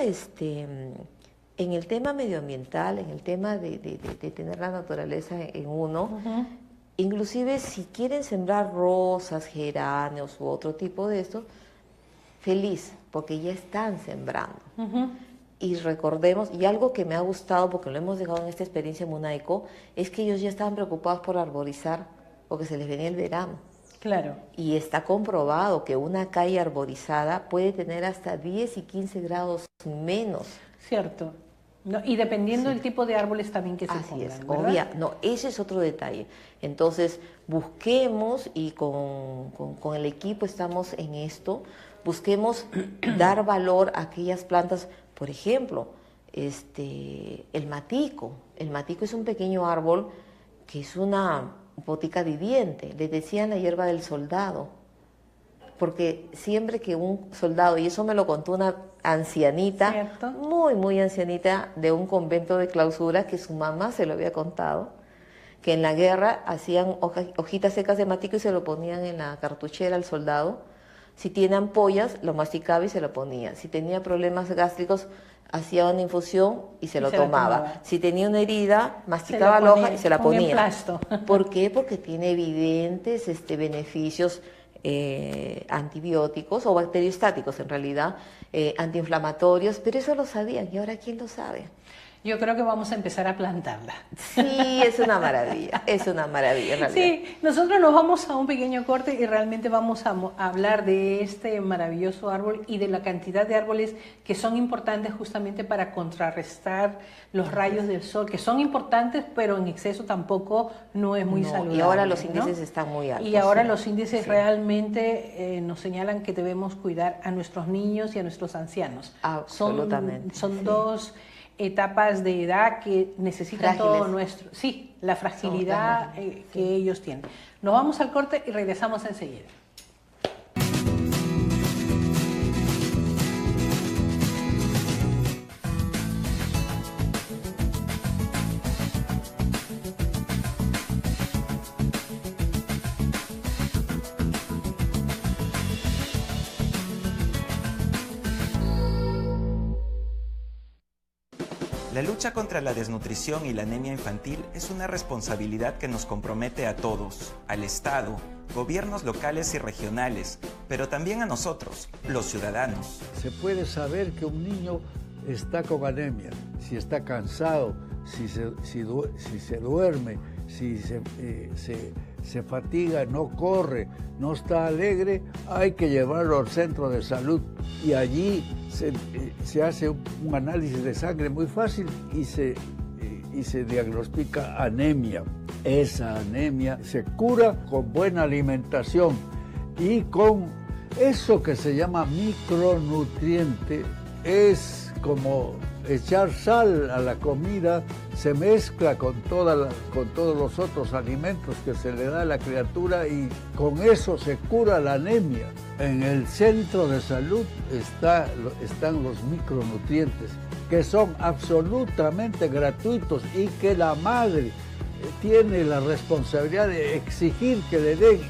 medioambiental, en el tema de tener la naturaleza en uno, inclusive si quieren sembrar rosas, geranios u otro tipo de esto, feliz, porque ya están sembrando. Y recordemos, y algo que me ha gustado, porque lo hemos dejado en esta experiencia Munaico, es que ellos ya estaban preocupados por arborizar, porque se les venía el verano. Claro. Y está comprobado que una calle arborizada puede tener hasta 10 y 15 grados menos. Cierto. No, y dependiendo del tipo de árboles también que se pongan, es, ¿verdad? ese es otro detalle. Entonces, busquemos, y con el equipo estamos en esto, busquemos dar valor a aquellas plantas, por ejemplo, el matico. El matico es un pequeño árbol que es una botica viviente. Le decían la hierba del soldado, porque siempre que un soldado, y eso me lo contó una ancianita, ¿cierto? Muy ancianita, de un convento de clausura, que su mamá se lo había contado, que en la guerra hacían hojitas secas de matico y se lo ponían en la cartuchera al soldado. Si tiene ampollas, lo masticaba y se lo ponía. Si tenía problemas gástricos, hacía una infusión y se lo tomaba. Si tenía una herida, masticaba la hoja y se la ponía. ¿Por qué? Porque tiene evidentes beneficios antibióticos o bacteriostáticos en realidad, antiinflamatorios, pero eso lo sabían y ahora ¿quién lo sabe? Yo creo que vamos a empezar a plantarla. Sí, es una maravilla en realidad. Sí, nosotros nos vamos a un pequeño corte y realmente vamos a hablar de este maravilloso árbol y de la cantidad de árboles que son importantes justamente para contrarrestar los rayos del sol, que son importantes, pero en exceso tampoco no es muy saludable. Y ahora los índices están muy altos. Y ahora los índices realmente nos señalan que debemos cuidar a nuestros niños y a nuestros ancianos. Absolutamente. Son dos etapas de edad que necesitan todo nuestro... Sí, la fragilidad que ellos tienen. Nos vamos al corte y regresamos enseguida. La lucha contra la desnutrición y la anemia infantil es una responsabilidad que nos compromete a todos, al Estado, gobiernos locales y regionales, pero también a nosotros, los ciudadanos. Se puede saber que un niño está con anemia, si está cansado, si se duerme, si se fatiga, no corre, no está alegre, hay que llevarlo al centro de salud y allí se hace un análisis de sangre muy fácil y se diagnostica anemia. Esa anemia se cura con buena alimentación y con eso que se llama micronutriente. Es como echar sal a la comida, se mezcla con todos los otros alimentos que se le da a la criatura y con eso se cura la anemia. En el centro de salud están los micronutrientes, que son absolutamente gratuitos y que la madre tiene la responsabilidad de exigir que le den.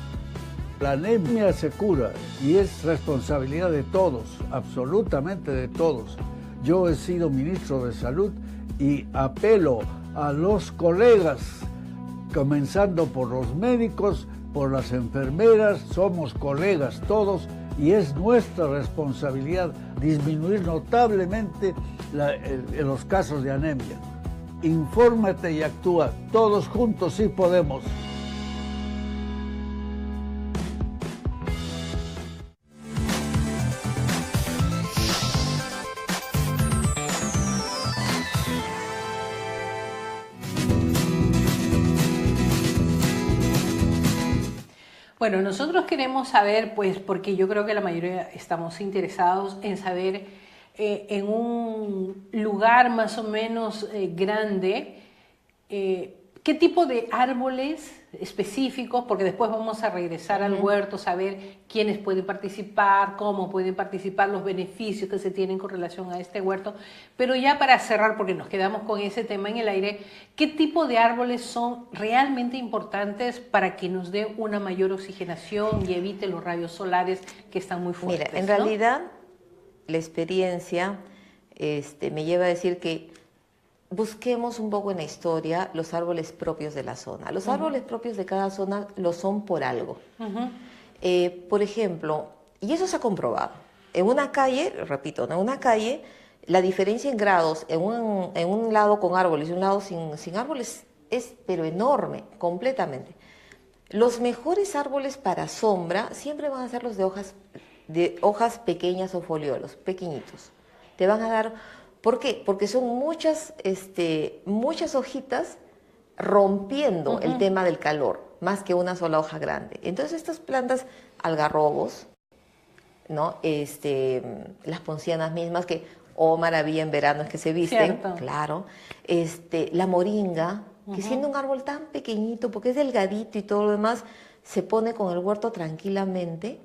La anemia se cura y es responsabilidad de todos, absolutamente de todos. Yo he sido ministro de Salud y apelo a los colegas, comenzando por los médicos, por las enfermeras, somos colegas todos y es nuestra responsabilidad disminuir notablemente los casos de anemia. Infórmate y actúa, todos juntos sí podemos. Bueno, nosotros queremos saber, pues, porque yo creo que la mayoría estamos interesados en saber en un lugar más o menos grande, qué tipo de árboles específicos, porque después vamos a regresar al huerto, saber quiénes pueden participar, cómo pueden participar, los beneficios que se tienen con relación a este huerto. Pero ya para cerrar, porque nos quedamos con ese tema en el aire, ¿qué tipo de árboles son realmente importantes para que nos dé una mayor oxigenación y evite los rayos solares que están muy fuertes? Mira, en realidad la experiencia me lleva a decir que busquemos un poco en la historia los árboles propios de la zona. Los árboles propios de cada zona lo son por algo. Por ejemplo, y eso se ha comprobado, en una calle, repito, en una calle, la diferencia en grados en un lado con árboles y un lado sin árboles es pero enorme, completamente. Los mejores árboles para sombra siempre van a ser los de hojas pequeñas o foliolos, pequeñitos. Te van a dar... ¿Por qué? Porque son muchas hojitas rompiendo el tema del calor, más que una sola hoja grande. Entonces estas plantas, algarrobos, ¿no? Las poncianas mismas, que, oh maravilla, en verano es que se visten, cierto. Claro. La moringa, que siendo un árbol tan pequeñito, porque es delgadito y todo lo demás, se pone con el huerto tranquilamente.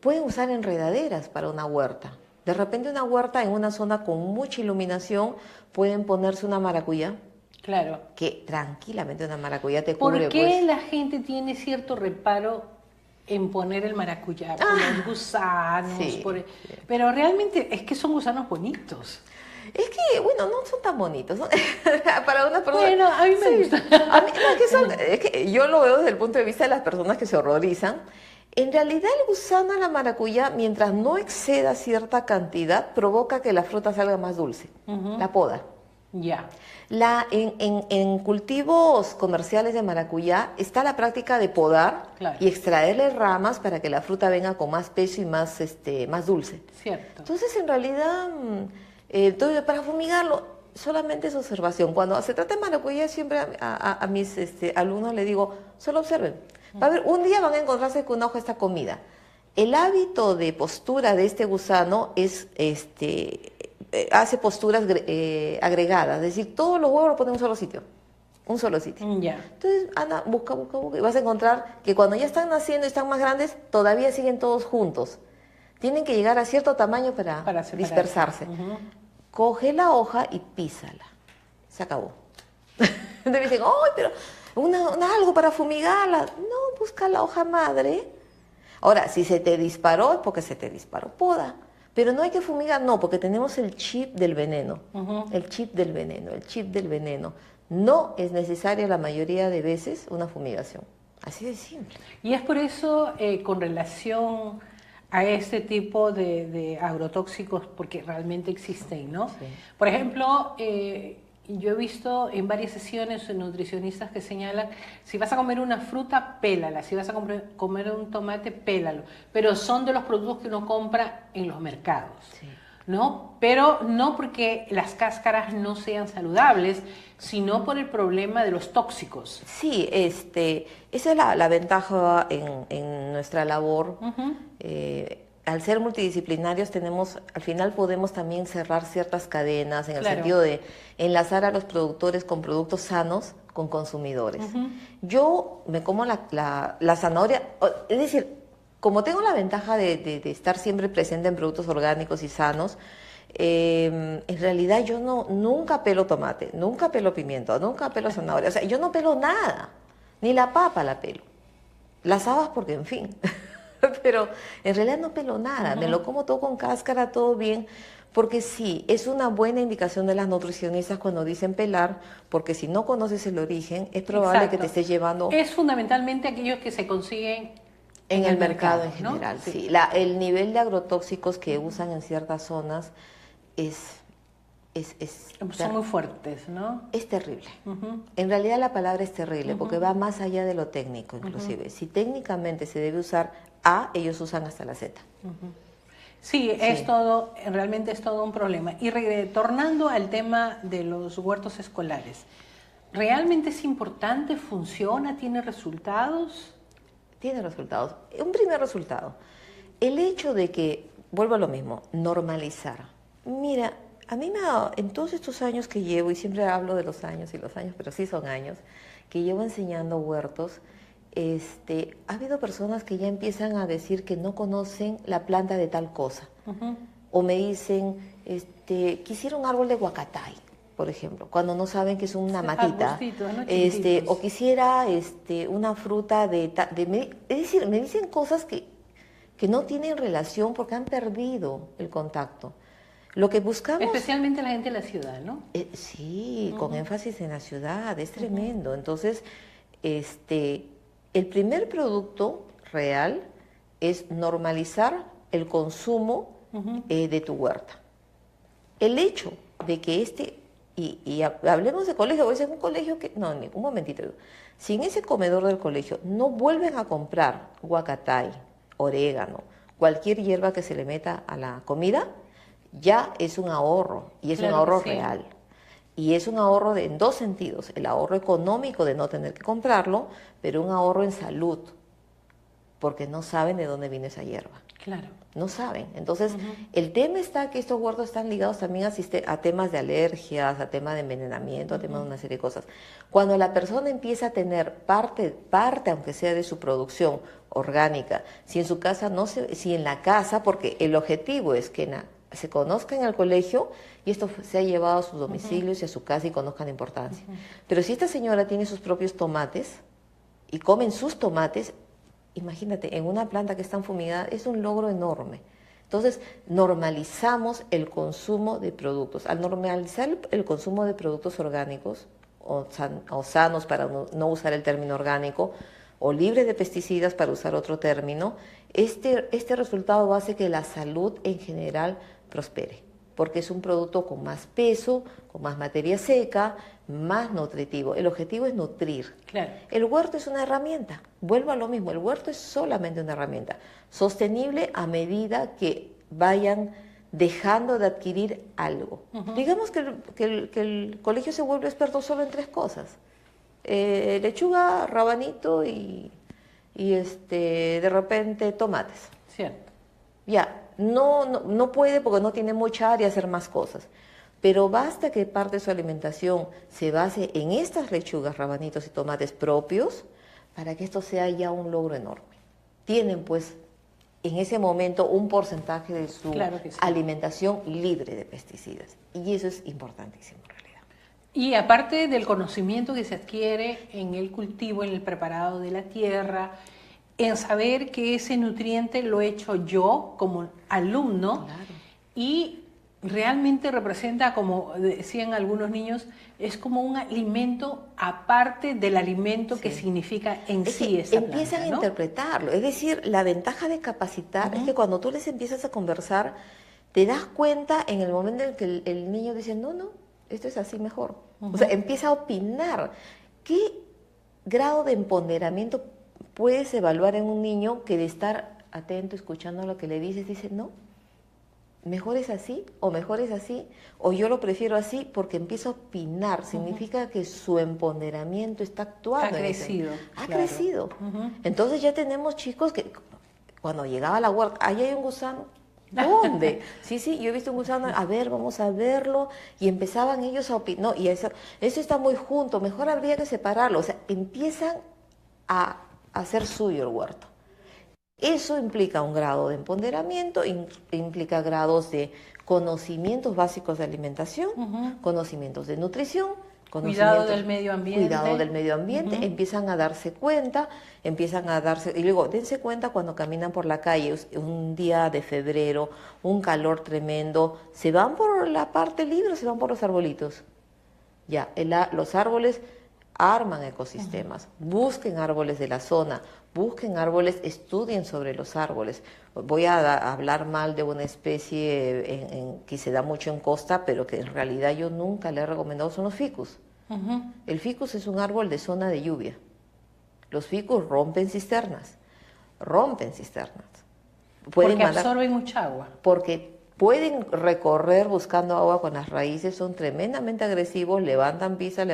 Pueden usar enredaderas para una huerta. De repente una huerta en una zona con mucha iluminación, pueden ponerse una maracuyá. Claro. Que tranquilamente una maracuyá te cubre. ¿Por qué pues la gente tiene cierto reparo en poner el maracuyá? Por los gusanos. sí. Pero realmente es que son gusanos bonitos. Es que, bueno, no son tan bonitos, ¿no? Para una persona... Bueno, a mí me gusta. A mí, no, es que yo lo veo desde el punto de vista de las personas que se horrorizan. En realidad el gusano a la maracuyá, mientras no exceda cierta cantidad, provoca que la fruta salga más dulce. La poda. Ya. En cultivos comerciales de maracuyá está la práctica de podar y extraerle ramas para que la fruta venga con más peso y más dulce. Cierto. Entonces, en realidad, para fumigarlo, solamente es observación. Cuando se trata de maracuyá, siempre a mis alumnos les digo, solo observen. Va a ver, un día van a encontrarse con una hoja esta comida. El hábito de postura de este gusano es, hace posturas agregadas, es decir, todos los huevos los ponen en un solo sitio. Ya. Entonces, anda, busca, y vas a encontrar que cuando ya están naciendo y están más grandes, todavía siguen todos juntos. Tienen que llegar a cierto tamaño para dispersarse. Coge la hoja y písala. Se acabó. Entonces dicen, ¡ay, pero algo para fumigarla! No, busca la hoja madre. Ahora, si se te disparó, es porque se te disparó. Poda. Pero no hay que fumigar, no, porque tenemos el chip del veneno. El chip del veneno, el chip del veneno. No es necesaria la mayoría de veces una fumigación. Así de simple. Y es por eso, con relación a este tipo de agrotóxicos, porque realmente existen, ¿no? Sí. Por ejemplo, yo he visto en varias sesiones nutricionistas que señalan, si vas a comer una fruta, pélala, si vas a comer un tomate, pélalo, pero son de los productos que uno compra en los mercados, Sí. ¿no? Pero no porque las cáscaras no sean saludables, sino por el problema de los tóxicos. Sí, esa es la ventaja en nuestra labor. Al ser multidisciplinarios al final podemos también cerrar ciertas cadenas en el sentido de enlazar a los productores con productos sanos con consumidores. Yo me como la zanahoria, es decir, como tengo la ventaja de estar siempre presente en productos orgánicos y sanos, en realidad yo nunca pelo tomate, nunca pelo pimiento, nunca pelo zanahoria, o sea, yo no pelo nada, ni la papa la pelo. Las habas porque, en fin, pero en realidad no pelo nada, me lo como todo con cáscara, todo bien, porque sí, es una buena indicación de las nutricionistas cuando dicen pelar, porque si no conoces el origen, es probable que te estés llevando... Es fundamentalmente aquellos que se consiguen en el mercado en ¿no? general, sí. El nivel de agrotóxicos que usan en ciertas zonas son muy fuertes, ¿no? es terrible. En realidad la palabra es terrible porque va más allá de lo técnico, inclusive. Si técnicamente se debe usar A, ellos usan hasta la Z. Sí, es todo, realmente es todo un problema. Y retornando al tema de los huertos escolares, ¿realmente es importante? ¿Funciona? ¿Tiene resultados? Tiene resultados. Un primer resultado, el hecho de que, vuelvo a lo mismo, normalizar. Mira, a mí en todos estos años que llevo, y siempre hablo de los años y los años, pero sí son años, que llevo enseñando huertos, ha habido personas que ya empiezan a decir que no conocen la planta de tal cosa. O me dicen, quisiera un árbol de huacatay, por ejemplo, cuando no saben que es una matita. ¿No? O quisiera una fruta es decir, me dicen cosas que no tienen relación porque han perdido el contacto. Lo que buscamos... Especialmente la gente de la ciudad, ¿no? Sí, con énfasis en la ciudad, es tremendo. Entonces, el primer producto real es normalizar el consumo de tu huerta. El hecho de que y hablemos de colegio, voy a decir un colegio que... No, un momentito. Si en ese comedor del colegio no vuelven a comprar huacatay, orégano, cualquier hierba que se le meta a la comida, ya es un ahorro, y es un ahorro real. Y es un ahorro en dos sentidos, el ahorro económico de no tener que comprarlo, pero un ahorro en salud, porque no saben de dónde viene esa hierba. Claro. No saben. Entonces, el tema está que estos huertos están ligados también a temas de alergias, a temas de envenenamiento, a temas de una serie de cosas. Cuando la persona empieza a tener parte aunque sea de su producción orgánica, si en su casa si en la casa, porque el objetivo es que se conozca en el colegio y esto se ha llevado a sus domicilios y a su casa y conozcan la importancia. Pero si esta señora tiene sus propios tomates y comen sus tomates, imagínate, en una planta que es tan fumigada, es un logro enorme. Entonces, normalizamos el consumo de productos. Al normalizar el consumo de productos orgánicos o sanos, para no usar el término orgánico, o libre de pesticidas, para usar otro término, este resultado hace que la salud en general prospere, porque es un producto con más peso, con más materia seca, más nutritivo. El objetivo es nutrir. Claro. El huerto es una herramienta, vuelvo a lo mismo, el huerto es solamente una herramienta, sostenible a medida que vayan dejando de adquirir algo. Digamos que el colegio se vuelve experto solo en 3 cosas, lechuga, rabanito y de repente tomates. Cierto. Ya, no puede porque no tiene mucha área hacer más cosas. Pero basta que parte de su alimentación se base en estas lechugas, rabanitos y tomates propios para que esto sea ya un logro enorme. Tienen pues en ese momento un porcentaje de su alimentación libre de pesticidas. Y eso es importantísimo en realidad. Y aparte del conocimiento que se adquiere en el cultivo, en el preparado de la tierra, en saber que ese nutriente lo he hecho yo como alumno, y realmente representa, como decían algunos niños, es como un alimento aparte del alimento que significa en sí esa planta, empiezan a interpretarlo. Es decir, la ventaja de capacitar es que cuando tú les empiezas a conversar, te das cuenta en el momento en que el niño dice, no, esto es así mejor. O sea, empieza a opinar. ¿Qué grado de empoderamiento puedes evaluar en un niño que de estar atento, escuchando lo que le dices, dice, no, mejor es así, o yo lo prefiero así, porque empieza a opinar? Significa que su empoderamiento está actuando. Ha crecido. Ha crecido. Entonces ya tenemos chicos que cuando llegaba a la huerta, ahí hay un gusano. ¿Dónde? Sí, yo he visto un gusano, a ver, vamos a verlo, y empezaban ellos a opinar, no, y eso está muy junto, mejor habría que separarlo. O sea, empiezan a hacer suyo el huerto. Eso implica un grado de empoderamiento, implica grados de conocimientos básicos de alimentación, conocimientos de nutrición, cuidado del medio ambiente. Empiezan a darse cuenta, y luego dense cuenta cuando caminan por la calle, un día de febrero, un calor tremendo, se van por la parte libre o se van por los arbolitos. Ya, los árboles arman ecosistemas, busquen árboles de la zona, busquen árboles, estudien sobre los árboles. Voy a hablar mal de una especie que se da mucho en costa, pero que en realidad yo nunca le he recomendado, son los ficus. El ficus es un árbol de zona de lluvia. Los ficus rompen cisternas. Porque absorben mucha agua. Porque pueden recorrer buscando agua con las raíces, son tremendamente agresivos, levantan pisas,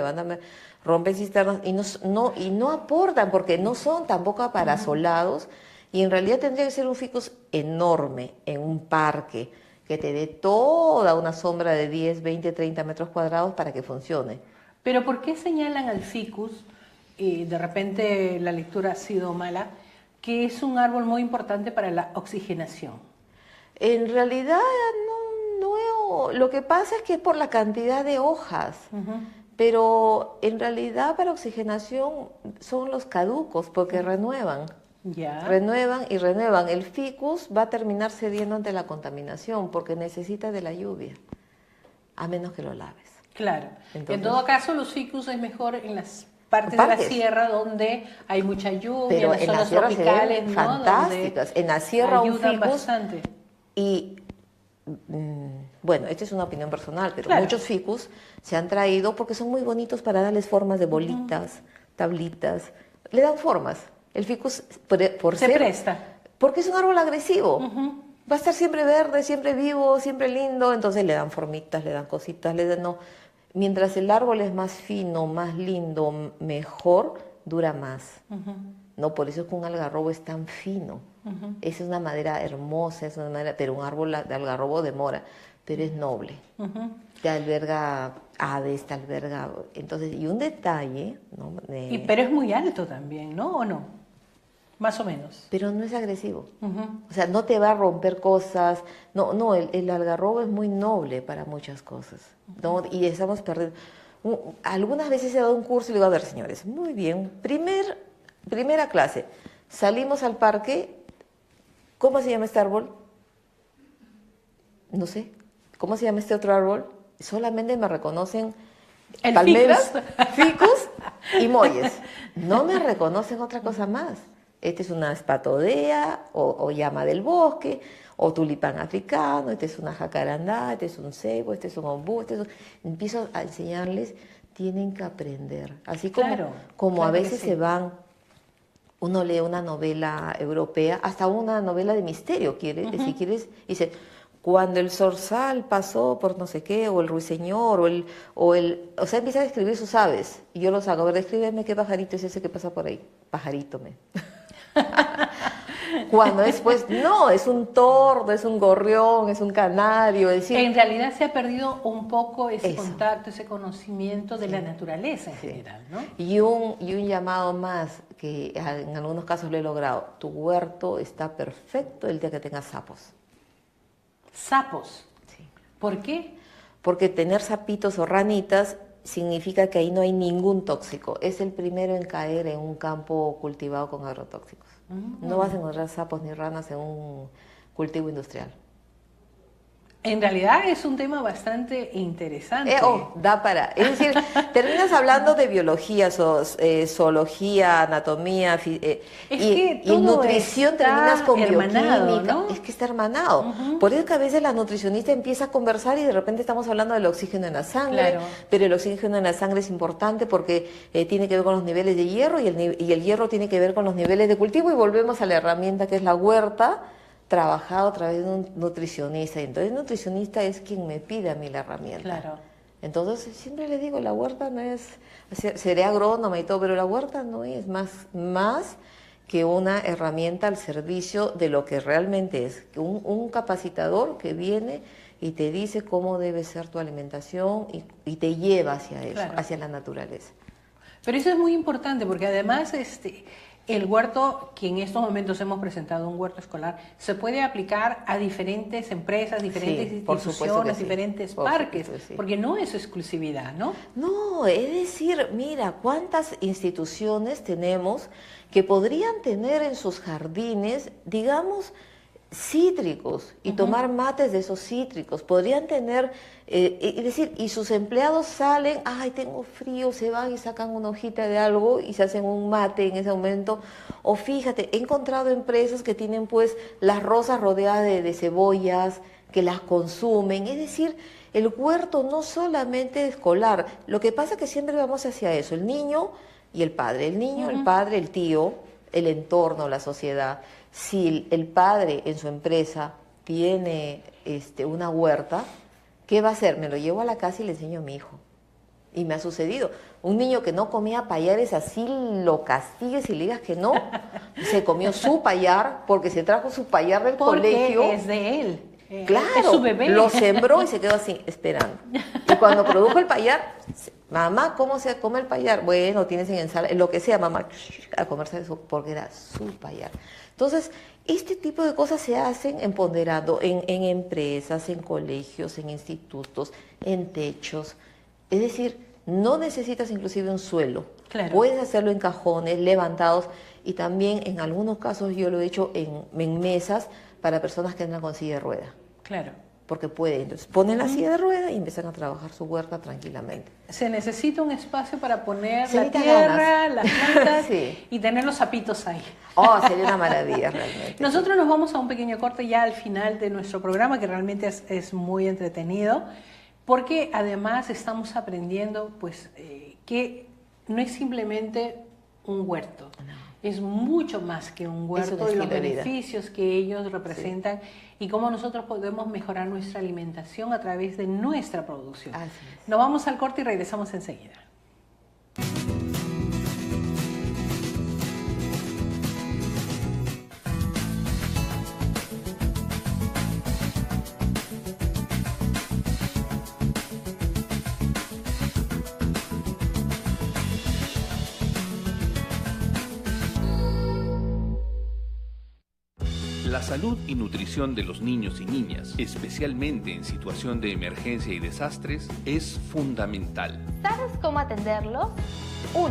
rompen cisternas y no aportan, porque no son tampoco aparasolados, y en realidad tendría que ser un ficus enorme en un parque que te dé toda una sombra de 10, 20, 30 metros cuadrados para que funcione. Pero ¿por qué señalan al ficus, y de repente la lectura ha sido mala, que es un árbol muy importante para la oxigenación? En realidad lo que pasa es que es por la cantidad de hojas. Pero en realidad para oxigenación son los caducos, porque renuevan. Renuevan y renuevan. El ficus va a terminar cediendo ante la contaminación porque necesita de la lluvia, a menos que lo laves. Claro. Entonces, en todo caso, los ficus es mejor en las partes de la sierra donde hay mucha lluvia, pero en las zonas tropicales, ¿no? Fantásticas. En la sierra un ficus bastante. Y bueno, esta es una opinión personal, pero muchos ficus se han traído porque son muy bonitos para darles formas de bolitas, tablitas, le dan formas. El ficus se presta. Porque es un árbol agresivo. Va a estar siempre verde, siempre vivo, siempre lindo, entonces le dan formitas, le dan cositas, Mientras el árbol es más fino, más lindo, mejor, dura más. No, por eso es que un algarrobo es tan fino. Es una madera hermosa, pero un árbol de algarrobo demora, pero es noble. Te alberga aves, entonces, y un detalle, ¿no? Pero es muy alto también, ¿no? ¿O no? Más o menos. Pero no es agresivo. O sea, no te va a romper cosas. No, el algarrobo es muy noble para muchas cosas, ¿no? Y estamos perdiendo. Algunas veces he dado un curso y le digo, a ver, señores, muy bien, primera clase, salimos al parque. ¿Cómo se llama este árbol? No sé. ¿Cómo se llama este otro árbol? Solamente me reconocen palmeras, ficus y molles. No me reconocen otra cosa más. Este es una espatodea o llama del bosque, o tulipán africano, este es una jacarandá, este es un ceibo, este es un ombú, empiezo a enseñarles, tienen que aprender. Así como a veces se van. Uno lee una novela europea, hasta una novela de misterio, si quieres, dice, cuando el zorzal pasó por no sé qué, o el ruiseñor, o sea, empieza a describir sus aves, y yo los hago, a ver, descríbeme qué pajarito es ese que pasa por ahí. Pajarito, Cuando después, no, es un tordo, es un gorrión, es un canario, es decir... En realidad se ha perdido un poco ese contacto, ese conocimiento de la naturaleza en general, ¿no? Y un llamado más, que en algunos casos lo he logrado, tu huerto está perfecto el día que tengas sapos. ¿Sapos? Sí. ¿Por qué? Porque tener sapitos o ranitas significa que ahí no hay ningún tóxico. Es el primero en caer en un campo cultivado con agrotóxicos. No vas a encontrar sapos ni ranas en un cultivo industrial. En realidad es un tema bastante interesante. Da para. Es decir, terminas hablando de biología, zoología, anatomía, y en nutrición terminas con bioquímica. ¿No? Es que está hermanado. Por eso que a veces la nutricionista empieza a conversar y de repente estamos hablando del oxígeno en la sangre, pero el oxígeno en la sangre es importante porque tiene que ver con los niveles de hierro y el hierro tiene que ver con los niveles de cultivo, y volvemos a la herramienta que es la huerta, trabajado a través de un nutricionista. Y entonces el nutricionista es quien me pide a mí la herramienta. Claro. Entonces siempre le digo, la huerta no es, seré agrónoma y todo, pero la huerta no es más que una herramienta al servicio de lo que realmente es. Un capacitador que viene y te dice cómo debe ser tu alimentación y te lleva hacia eso, hacia la naturaleza. Pero eso es muy importante porque además el huerto, que en estos momentos hemos presentado un huerto escolar, se puede aplicar a diferentes empresas, diferentes instituciones, diferentes parques, porque no es exclusividad, ¿no? No, es decir, mira, cuántas instituciones tenemos que podrían tener en sus jardines, digamos, cítricos y tomar mates de esos cítricos. Podrían tener, es decir, y sus empleados salen, ay, tengo frío, se van y sacan una hojita de algo y se hacen un mate en ese momento. O fíjate, he encontrado empresas que tienen pues las rosas rodeadas de cebollas, que las consumen. Es decir, el huerto no solamente escolar, lo que pasa es que siempre vamos hacia eso, el niño y el padre, el niño, el padre, el tío, el entorno, la sociedad. Si el padre en su empresa tiene una huerta, ¿qué va a hacer? Me lo llevo a la casa y le enseño a mi hijo. Y me ha sucedido. Un niño que no comía payares, así lo castigues y le digas que no. Se comió su payar porque se trajo su payar del colegio. Porque es de él. Claro, es su bebé. Lo sembró y se quedó así, esperando. Y cuando produjo el payar, mamá, ¿cómo se come el payar? Bueno, tienes en ensalada, lo que sea, mamá, a comerse eso, porque era su payar. Entonces, este tipo de cosas se hacen empoderando en empresas, en colegios, en institutos, en techos. Es decir, no necesitas inclusive un suelo. Claro. Puedes hacerlo en cajones, levantados, y también en algunos casos yo lo he hecho en mesas para personas que andan con silla de rueda. Claro. Porque pueden, entonces ponen la silla de rueda y empiezan a trabajar su huerta tranquilamente. Se necesita un espacio para poner la tierra, las plantas y tener los sapitos ahí. Oh, sería una maravilla realmente. Nosotros nos vamos a un pequeño corte ya al final de nuestro programa, que realmente es muy entretenido, porque además estamos aprendiendo pues que no es simplemente un huerto. No. Es mucho más que un huerto y los beneficios que ellos representan y cómo nosotros podemos mejorar nuestra alimentación a través de nuestra producción. Así es. Nos vamos al corte y regresamos enseguida. La salud y nutrición de los niños y niñas, especialmente en situación de emergencia y desastres, es fundamental. ¿Sabes cómo atenderlos? 1.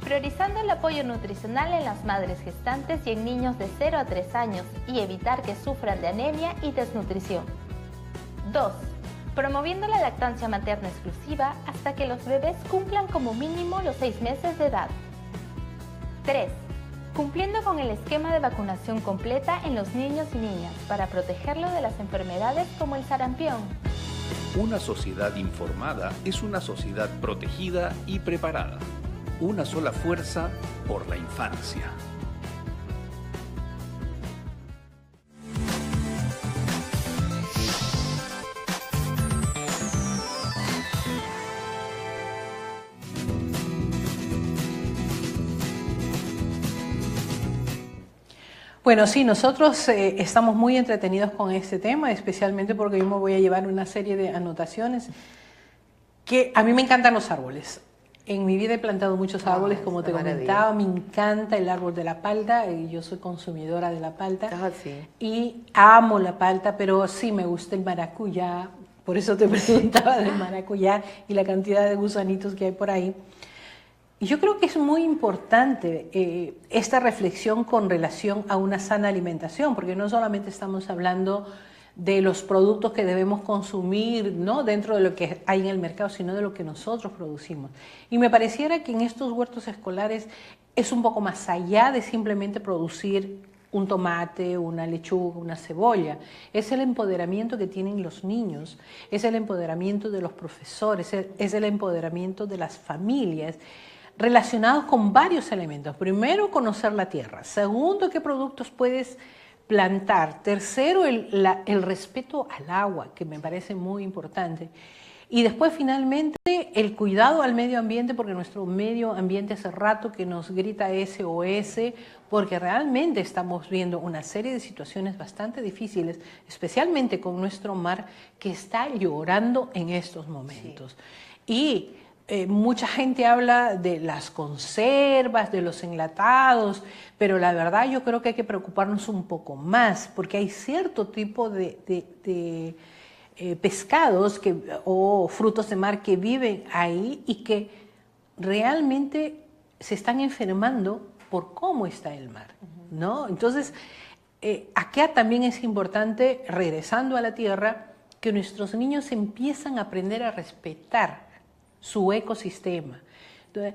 Priorizando el apoyo nutricional en las madres gestantes y en niños de 0 a 3 años y evitar que sufran de anemia y desnutrición. 2. Promoviendo la lactancia materna exclusiva hasta que los bebés cumplan como mínimo los 6 meses de edad. 3. Cumpliendo con el esquema de vacunación completa en los niños y niñas para protegerlos de las enfermedades como el sarampión. Una sociedad informada es una sociedad protegida y preparada. Una sola fuerza por la infancia. Bueno, sí, nosotros estamos muy entretenidos con este tema, especialmente porque yo me voy a llevar una serie de anotaciones que a mí me encantan los árboles. En mi vida he plantado muchos árboles, como te comentaba, me encanta el árbol de la palta, yo soy consumidora de la palta y amo la palta, pero sí me gusta el maracuyá, por eso te preguntaba del maracuyá y la cantidad de gusanitos que hay por ahí. Y yo creo que es muy importante esta reflexión con relación a una sana alimentación, porque no solamente estamos hablando de los productos que debemos consumir, no dentro de lo que hay en el mercado, sino de lo que nosotros producimos. Y me pareciera que en estos huertos escolares es un poco más allá de simplemente producir un tomate, una lechuga, una cebolla. Es el empoderamiento que tienen los niños, es el empoderamiento de los profesores, es el empoderamiento de las familias, relacionados con varios elementos. Primero, conocer la tierra. Segundo, qué productos puedes plantar. Tercero, el respeto al agua, que me parece muy importante. Y después, finalmente, el cuidado al medio ambiente, porque nuestro medio ambiente hace rato que nos grita SOS, porque realmente estamos viendo una serie de situaciones bastante difíciles, especialmente con nuestro mar, que está llorando en estos momentos. Sí. Y mucha gente habla de las conservas, de los enlatados, pero la verdad yo creo que hay que preocuparnos un poco más, porque hay cierto tipo de pescados o frutos de mar que viven ahí y que realmente se están enfermando por cómo está el mar, ¿no? Entonces, acá también es importante, regresando a la tierra, que nuestros niños empiezan a aprender a respetar su ecosistema. Entonces,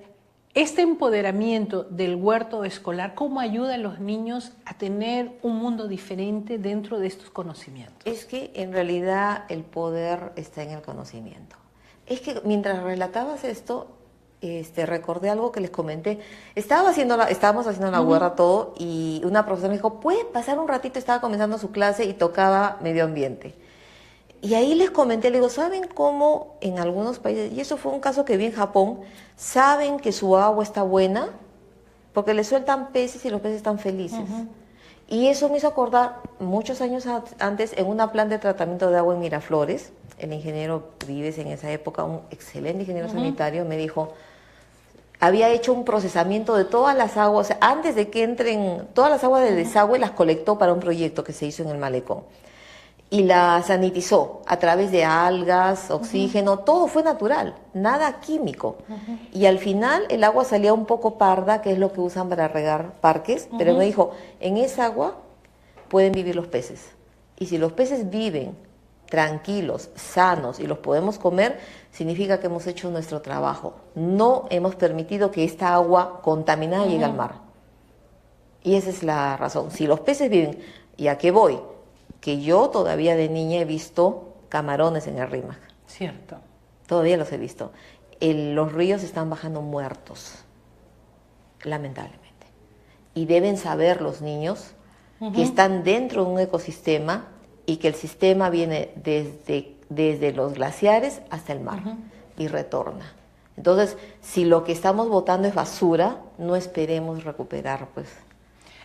este empoderamiento del huerto escolar, ¿cómo ayuda a los niños a tener un mundo diferente dentro de estos conocimientos? Es que en realidad el poder está en el conocimiento. Es que mientras relatabas esto, recordé algo que les comenté. Estábamos haciendo la huerta todo y una profesora me dijo, ¿puede pasar un ratito? Estaba comenzando su clase y tocaba medio ambiente. Y ahí les comenté, le digo, ¿saben cómo en algunos países, y eso fue un caso que vi en Japón, saben que su agua está buena? Porque le sueltan peces y los peces están felices. Y eso me hizo acordar muchos años antes en una planta de tratamiento de agua en Miraflores. El ingeniero Vives en esa época, un excelente ingeniero sanitario, me dijo, había hecho un procesamiento de todas las aguas, o sea, antes de que entren, todas las aguas de desagüe las colectó para un proyecto que se hizo en el malecón. Y la sanitizó a través de algas, oxígeno, todo fue natural, nada químico. Y al final el agua salía un poco parda, que es lo que usan para regar parques, pero me dijo, en esa agua pueden vivir los peces. Y si los peces viven tranquilos, sanos y los podemos comer, significa que hemos hecho nuestro trabajo. No hemos permitido que esta agua contaminada llegue al mar. Y esa es la razón. Si los peces viven, ¿y a qué voy? Que yo todavía de niña he visto camarones en el Rímac. Cierto. Todavía los he visto. Los ríos están bajando muertos, lamentablemente. Y deben saber los niños que están dentro de un ecosistema y que el sistema viene desde los glaciares hasta el mar y retorna. Entonces, si lo que estamos botando es basura, no esperemos recuperar, pues.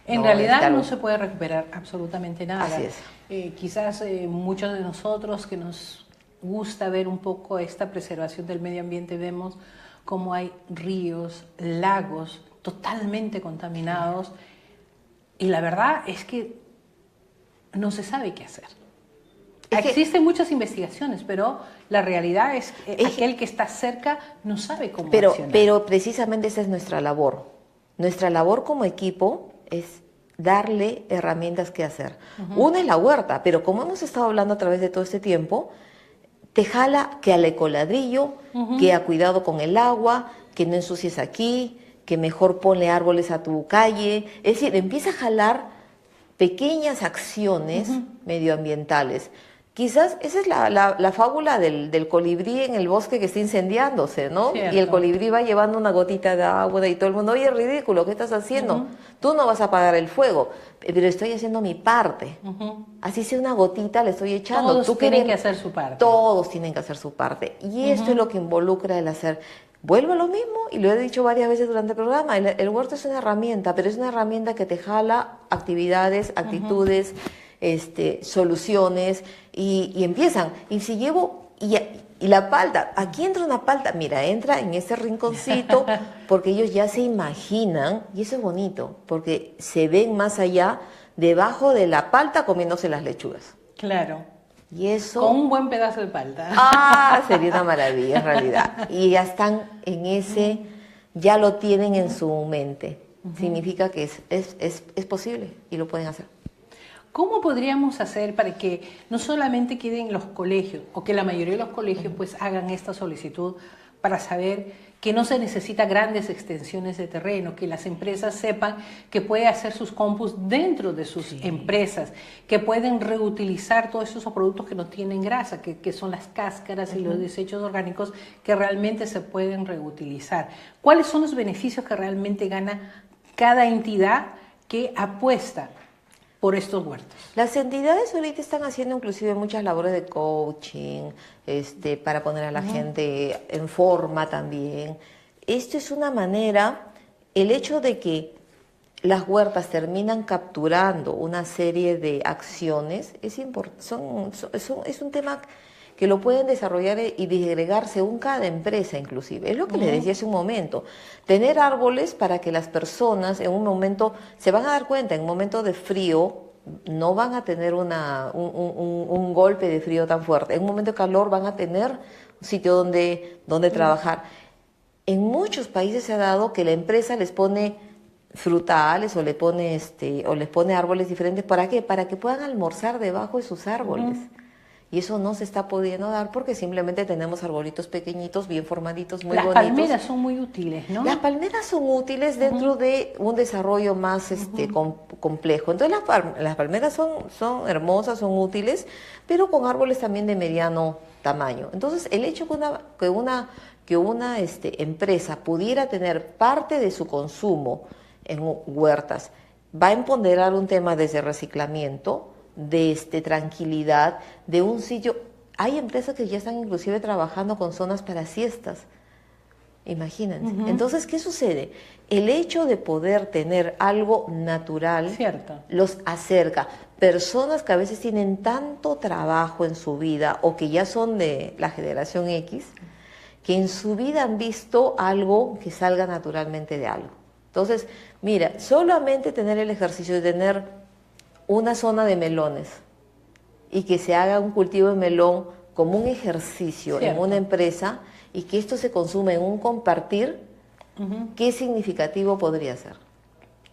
En realidad no se puede recuperar absolutamente nada. Así es. Quizás muchos de nosotros que nos gusta ver un poco esta preservación del medio ambiente, vemos cómo hay ríos, lagos totalmente contaminados y la verdad es que no se sabe qué hacer. Existen muchas investigaciones, pero la realidad es que aquel que está cerca no sabe cómo accionar. Pero precisamente esa es nuestra labor. Nuestra labor como equipo es darle herramientas que hacer. Una es la huerta, pero como hemos estado hablando a través de todo este tiempo, te jala que al ecoladrillo, que a cuidado con el agua, que no ensucies aquí, que mejor ponle árboles a tu calle. Es decir, empieza a jalar pequeñas acciones medioambientales. Quizás esa es la fábula del colibrí en el bosque que está incendiándose, ¿no? Cierto. Y el colibrí va llevando una gotita de agua y todo el mundo, oye, ridículo, ¿qué estás haciendo? Tú no vas a apagar el fuego, pero estoy haciendo mi parte. Así sea una gotita, le estoy echando. Todos tienen que hacer su parte. Todos tienen que hacer su parte. Y esto es lo que involucra el hacer. Vuelvo a lo mismo, y lo he dicho varias veces durante el programa, el huerto es una herramienta, pero es una herramienta que te jala actividades, actitudes, soluciones, y empiezan. Y si llevo, y la palta, aquí entra una palta, mira, entra en ese rinconcito, porque ellos ya se imaginan, y eso es bonito, porque se ven más allá, debajo de la palta comiéndose las lechugas. Claro. Y eso... Con un buen pedazo de palta. Ah, sería una maravilla en realidad. Y ya están en ese, ya lo tienen en su mente. Significa que es posible y lo pueden hacer. ¿Cómo podríamos hacer para que no solamente queden los colegios, o que la mayoría de los colegios pues hagan esta solicitud para saber que no se necesita grandes extensiones de terreno, que las empresas sepan que pueden hacer sus compus dentro de sus empresas, que pueden reutilizar todos esos productos que no tienen grasa, que son las cáscaras y los desechos orgánicos que realmente se pueden reutilizar? ¿Cuáles son los beneficios que realmente gana cada entidad que apuesta por estos huertos? Las entidades ahorita están haciendo inclusive muchas labores de coaching, para poner a la gente en forma también. Esto es una manera, el hecho de que las huertas terminan capturando una serie de acciones, es un tema que lo pueden desarrollar y disgregar según cada empresa inclusive. Es lo que les decía hace un momento. Tener árboles para que las personas en un momento, se van a dar cuenta, en un momento de frío, no van a tener un golpe de frío tan fuerte. En un momento de calor van a tener un sitio donde trabajar. En muchos países se ha dado que la empresa les pone frutales o les pone árboles diferentes. ¿Para qué? Para que puedan almorzar debajo de sus árboles. Y eso no se está pudiendo dar porque simplemente tenemos arbolitos pequeñitos, bien formaditos, muy bonitos. Las palmeras son muy útiles, ¿no? Las palmeras son útiles dentro de un desarrollo más complejo. Entonces las palmeras son hermosas, son útiles, pero con árboles también de mediano tamaño. Entonces el hecho que una empresa pudiera tener parte de su consumo en huertas va a empoderar un tema desde reciclamiento, de tranquilidad, de un sitio. Hay empresas que ya están inclusive trabajando con zonas para siestas, imagínense. Entonces, ¿qué sucede? El hecho de poder tener algo natural los acerca. Personas que a veces tienen tanto trabajo en su vida o que ya son de la generación X, que en su vida han visto algo que salga naturalmente de algo. Entonces, mira, solamente tener el ejercicio de tener una zona de melones y que se haga un cultivo de melón como un ejercicio en una empresa y que esto se consume en un compartir, ¿qué significativo podría ser?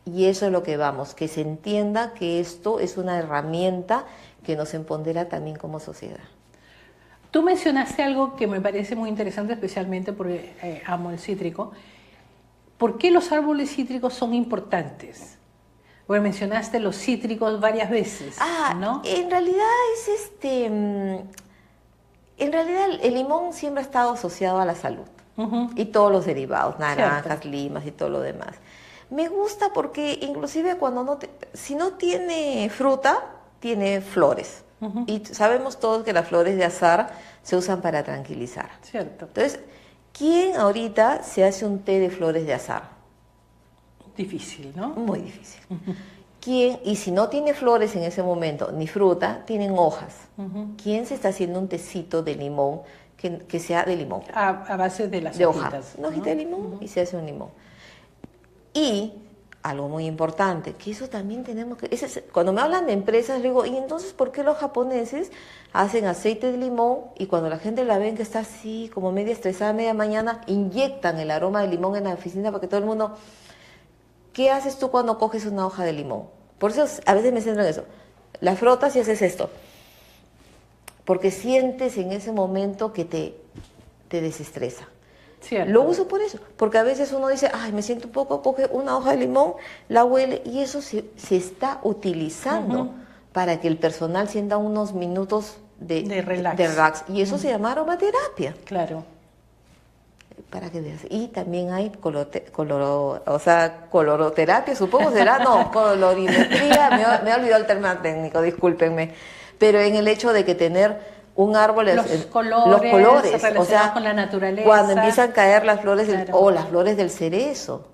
Y eso es lo que vamos, que se entienda que esto es una herramienta que nos empodera también como sociedad. Tú mencionaste algo que me parece muy interesante, especialmente porque amo el cítrico. ¿Por qué los árboles cítricos son importantes? Bueno, mencionaste los cítricos varias veces, ¿no? En realidad en realidad el limón siempre ha estado asociado a la salud y todos los derivados, naranjas, limas y todo lo demás. Me gusta porque inclusive si no tiene fruta, tiene flores. Y sabemos todos que las flores de azahar se usan para tranquilizar. Cierto. Entonces, ¿quién ahorita se hace un té de flores de azahar? Difícil, ¿no? Muy difícil. ¿Quién? Y si no tiene flores en ese momento, ni fruta, tienen hojas. ¿Quién se está haciendo un tecito de limón que sea de limón? A base de las hojas. Una hojita de limón y se hace un limón. Y algo muy importante, que eso también tenemos que... cuando me hablan de empresas, digo, ¿y entonces por qué los japoneses hacen aceite de limón y cuando la gente la ven que está así, como media estresada, media mañana, inyectan el aroma de limón en la oficina para que todo el mundo... ¿Qué haces tú cuando coges una hoja de limón? Por eso a veces me centro en eso. La frotas y haces esto. Porque sientes en ese momento que te desestresa. Cierto. Lo uso por eso. Porque a veces uno dice, ay, me siento un poco, coge una hoja de limón, la huele y eso se está utilizando para que el personal sienta unos minutos de relax. Y eso se llama aromaterapia. Claro. Para que veas. Y también hay coloroterapia, supongo será, no, colorimetría, me he olvidado el término técnico, discúlpenme. Pero en el hecho de que tener un árbol, los colores o sea, con la naturaleza. Cuando empiezan a caer las flores las flores del cerezo.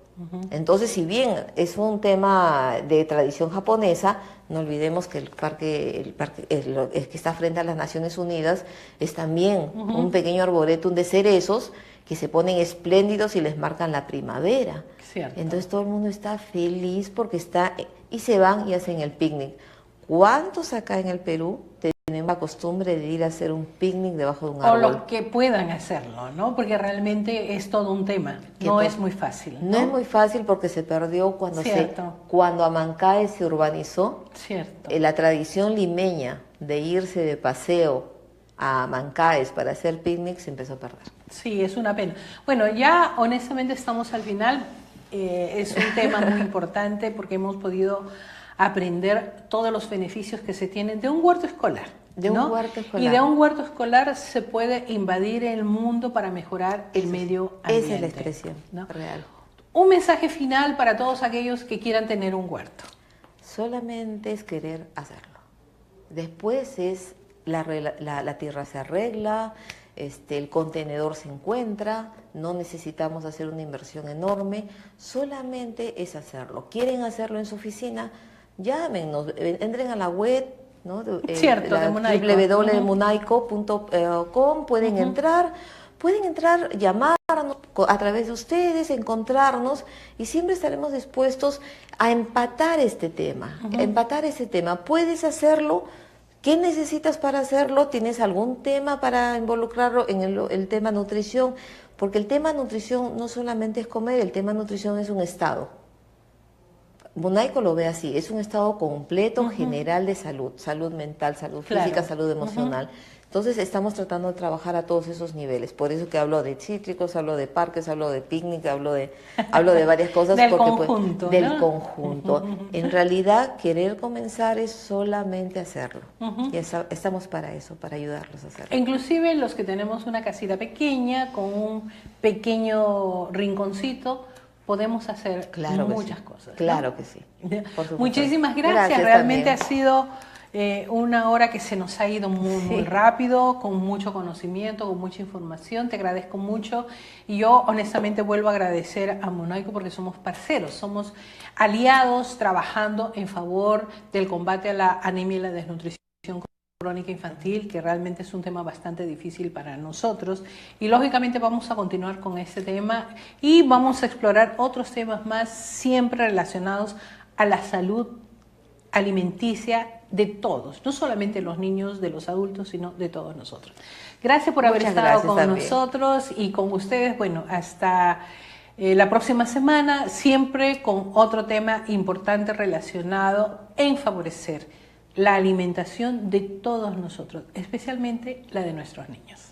Entonces, si bien es un tema de tradición japonesa, no olvidemos que el parque que está frente a las Naciones Unidas es también un pequeño arboretum de cerezos que se ponen espléndidos y les marcan la primavera. Cierto. Entonces todo el mundo está feliz porque y se van y hacen el picnic. ¿Cuántos acá en el Perú la costumbre de ir a hacer un picnic debajo de un O árbol. los que puedan hacerlo, ¿no? Porque realmente es todo un tema, no es muy fácil, ¿no? No es muy fácil porque se perdió cuando Amancay se urbanizó. Cierto. La tradición limeña de irse de paseo a Mancaes para hacer picnic se empezó a perder. Sí, es una pena. Bueno, ya honestamente estamos al final. Es un tema muy importante porque hemos podido aprender todos los beneficios que se tienen de un huerto escolar. De un huerto escolar. Y de un huerto escolar se puede invadir el mundo para mejorar el medio ambiente. Esa es la expresión, ¿no? real. Un mensaje final para todos aquellos que quieran tener un huerto. Solamente es querer hacerlo. Después es la tierra se arregla, el contenedor se encuentra, no necesitamos hacer una inversión enorme, solamente es hacerlo. ¿Quieren hacerlo en su oficina? Llámenos, entren a la web, ¿no? Cierto, de Munaico. www.munaico.com, pueden entrar, llamarnos a través de ustedes, encontrarnos y siempre estaremos dispuestos a empatar este tema, Puedes hacerlo. ¿Qué necesitas para hacerlo? ¿Tienes algún tema para involucrarlo en el tema nutrición? Porque el tema nutrición no solamente es comer, el tema nutrición es un estado. Munaico lo ve así, es un estado completo, general de salud, salud mental, salud física, salud emocional. Entonces estamos tratando de trabajar a todos esos niveles. Por eso que hablo de cítricos, hablo de parques, hablo de picnic, hablo de varias cosas. Del conjunto. Del conjunto. En realidad, querer comenzar es solamente hacerlo. Y estamos para eso, para ayudarlos a hacerlo. Inclusive los que tenemos una casita pequeña, con un pequeño rinconcito, podemos hacer muchas cosas. Claro que sí. Muchísimas gracias. Realmente también ha sido una hora que se nos ha ido muy rápido, con mucho conocimiento, con mucha información. Te agradezco mucho y yo honestamente vuelvo a agradecer a Munaico porque somos parceros, somos aliados trabajando en favor del combate a la anemia y la desnutrición crónica infantil, que realmente es un tema bastante difícil para nosotros, y lógicamente vamos a continuar con este tema y vamos a explorar otros temas más siempre relacionados a la salud alimenticia de todos, no solamente los niños, de los adultos, sino de todos nosotros. Gracias por haber estado con nosotros y con ustedes. Bueno, hasta la próxima semana, siempre con otro tema importante relacionado en favorecer la alimentación de todos nosotros, especialmente la de nuestros niños.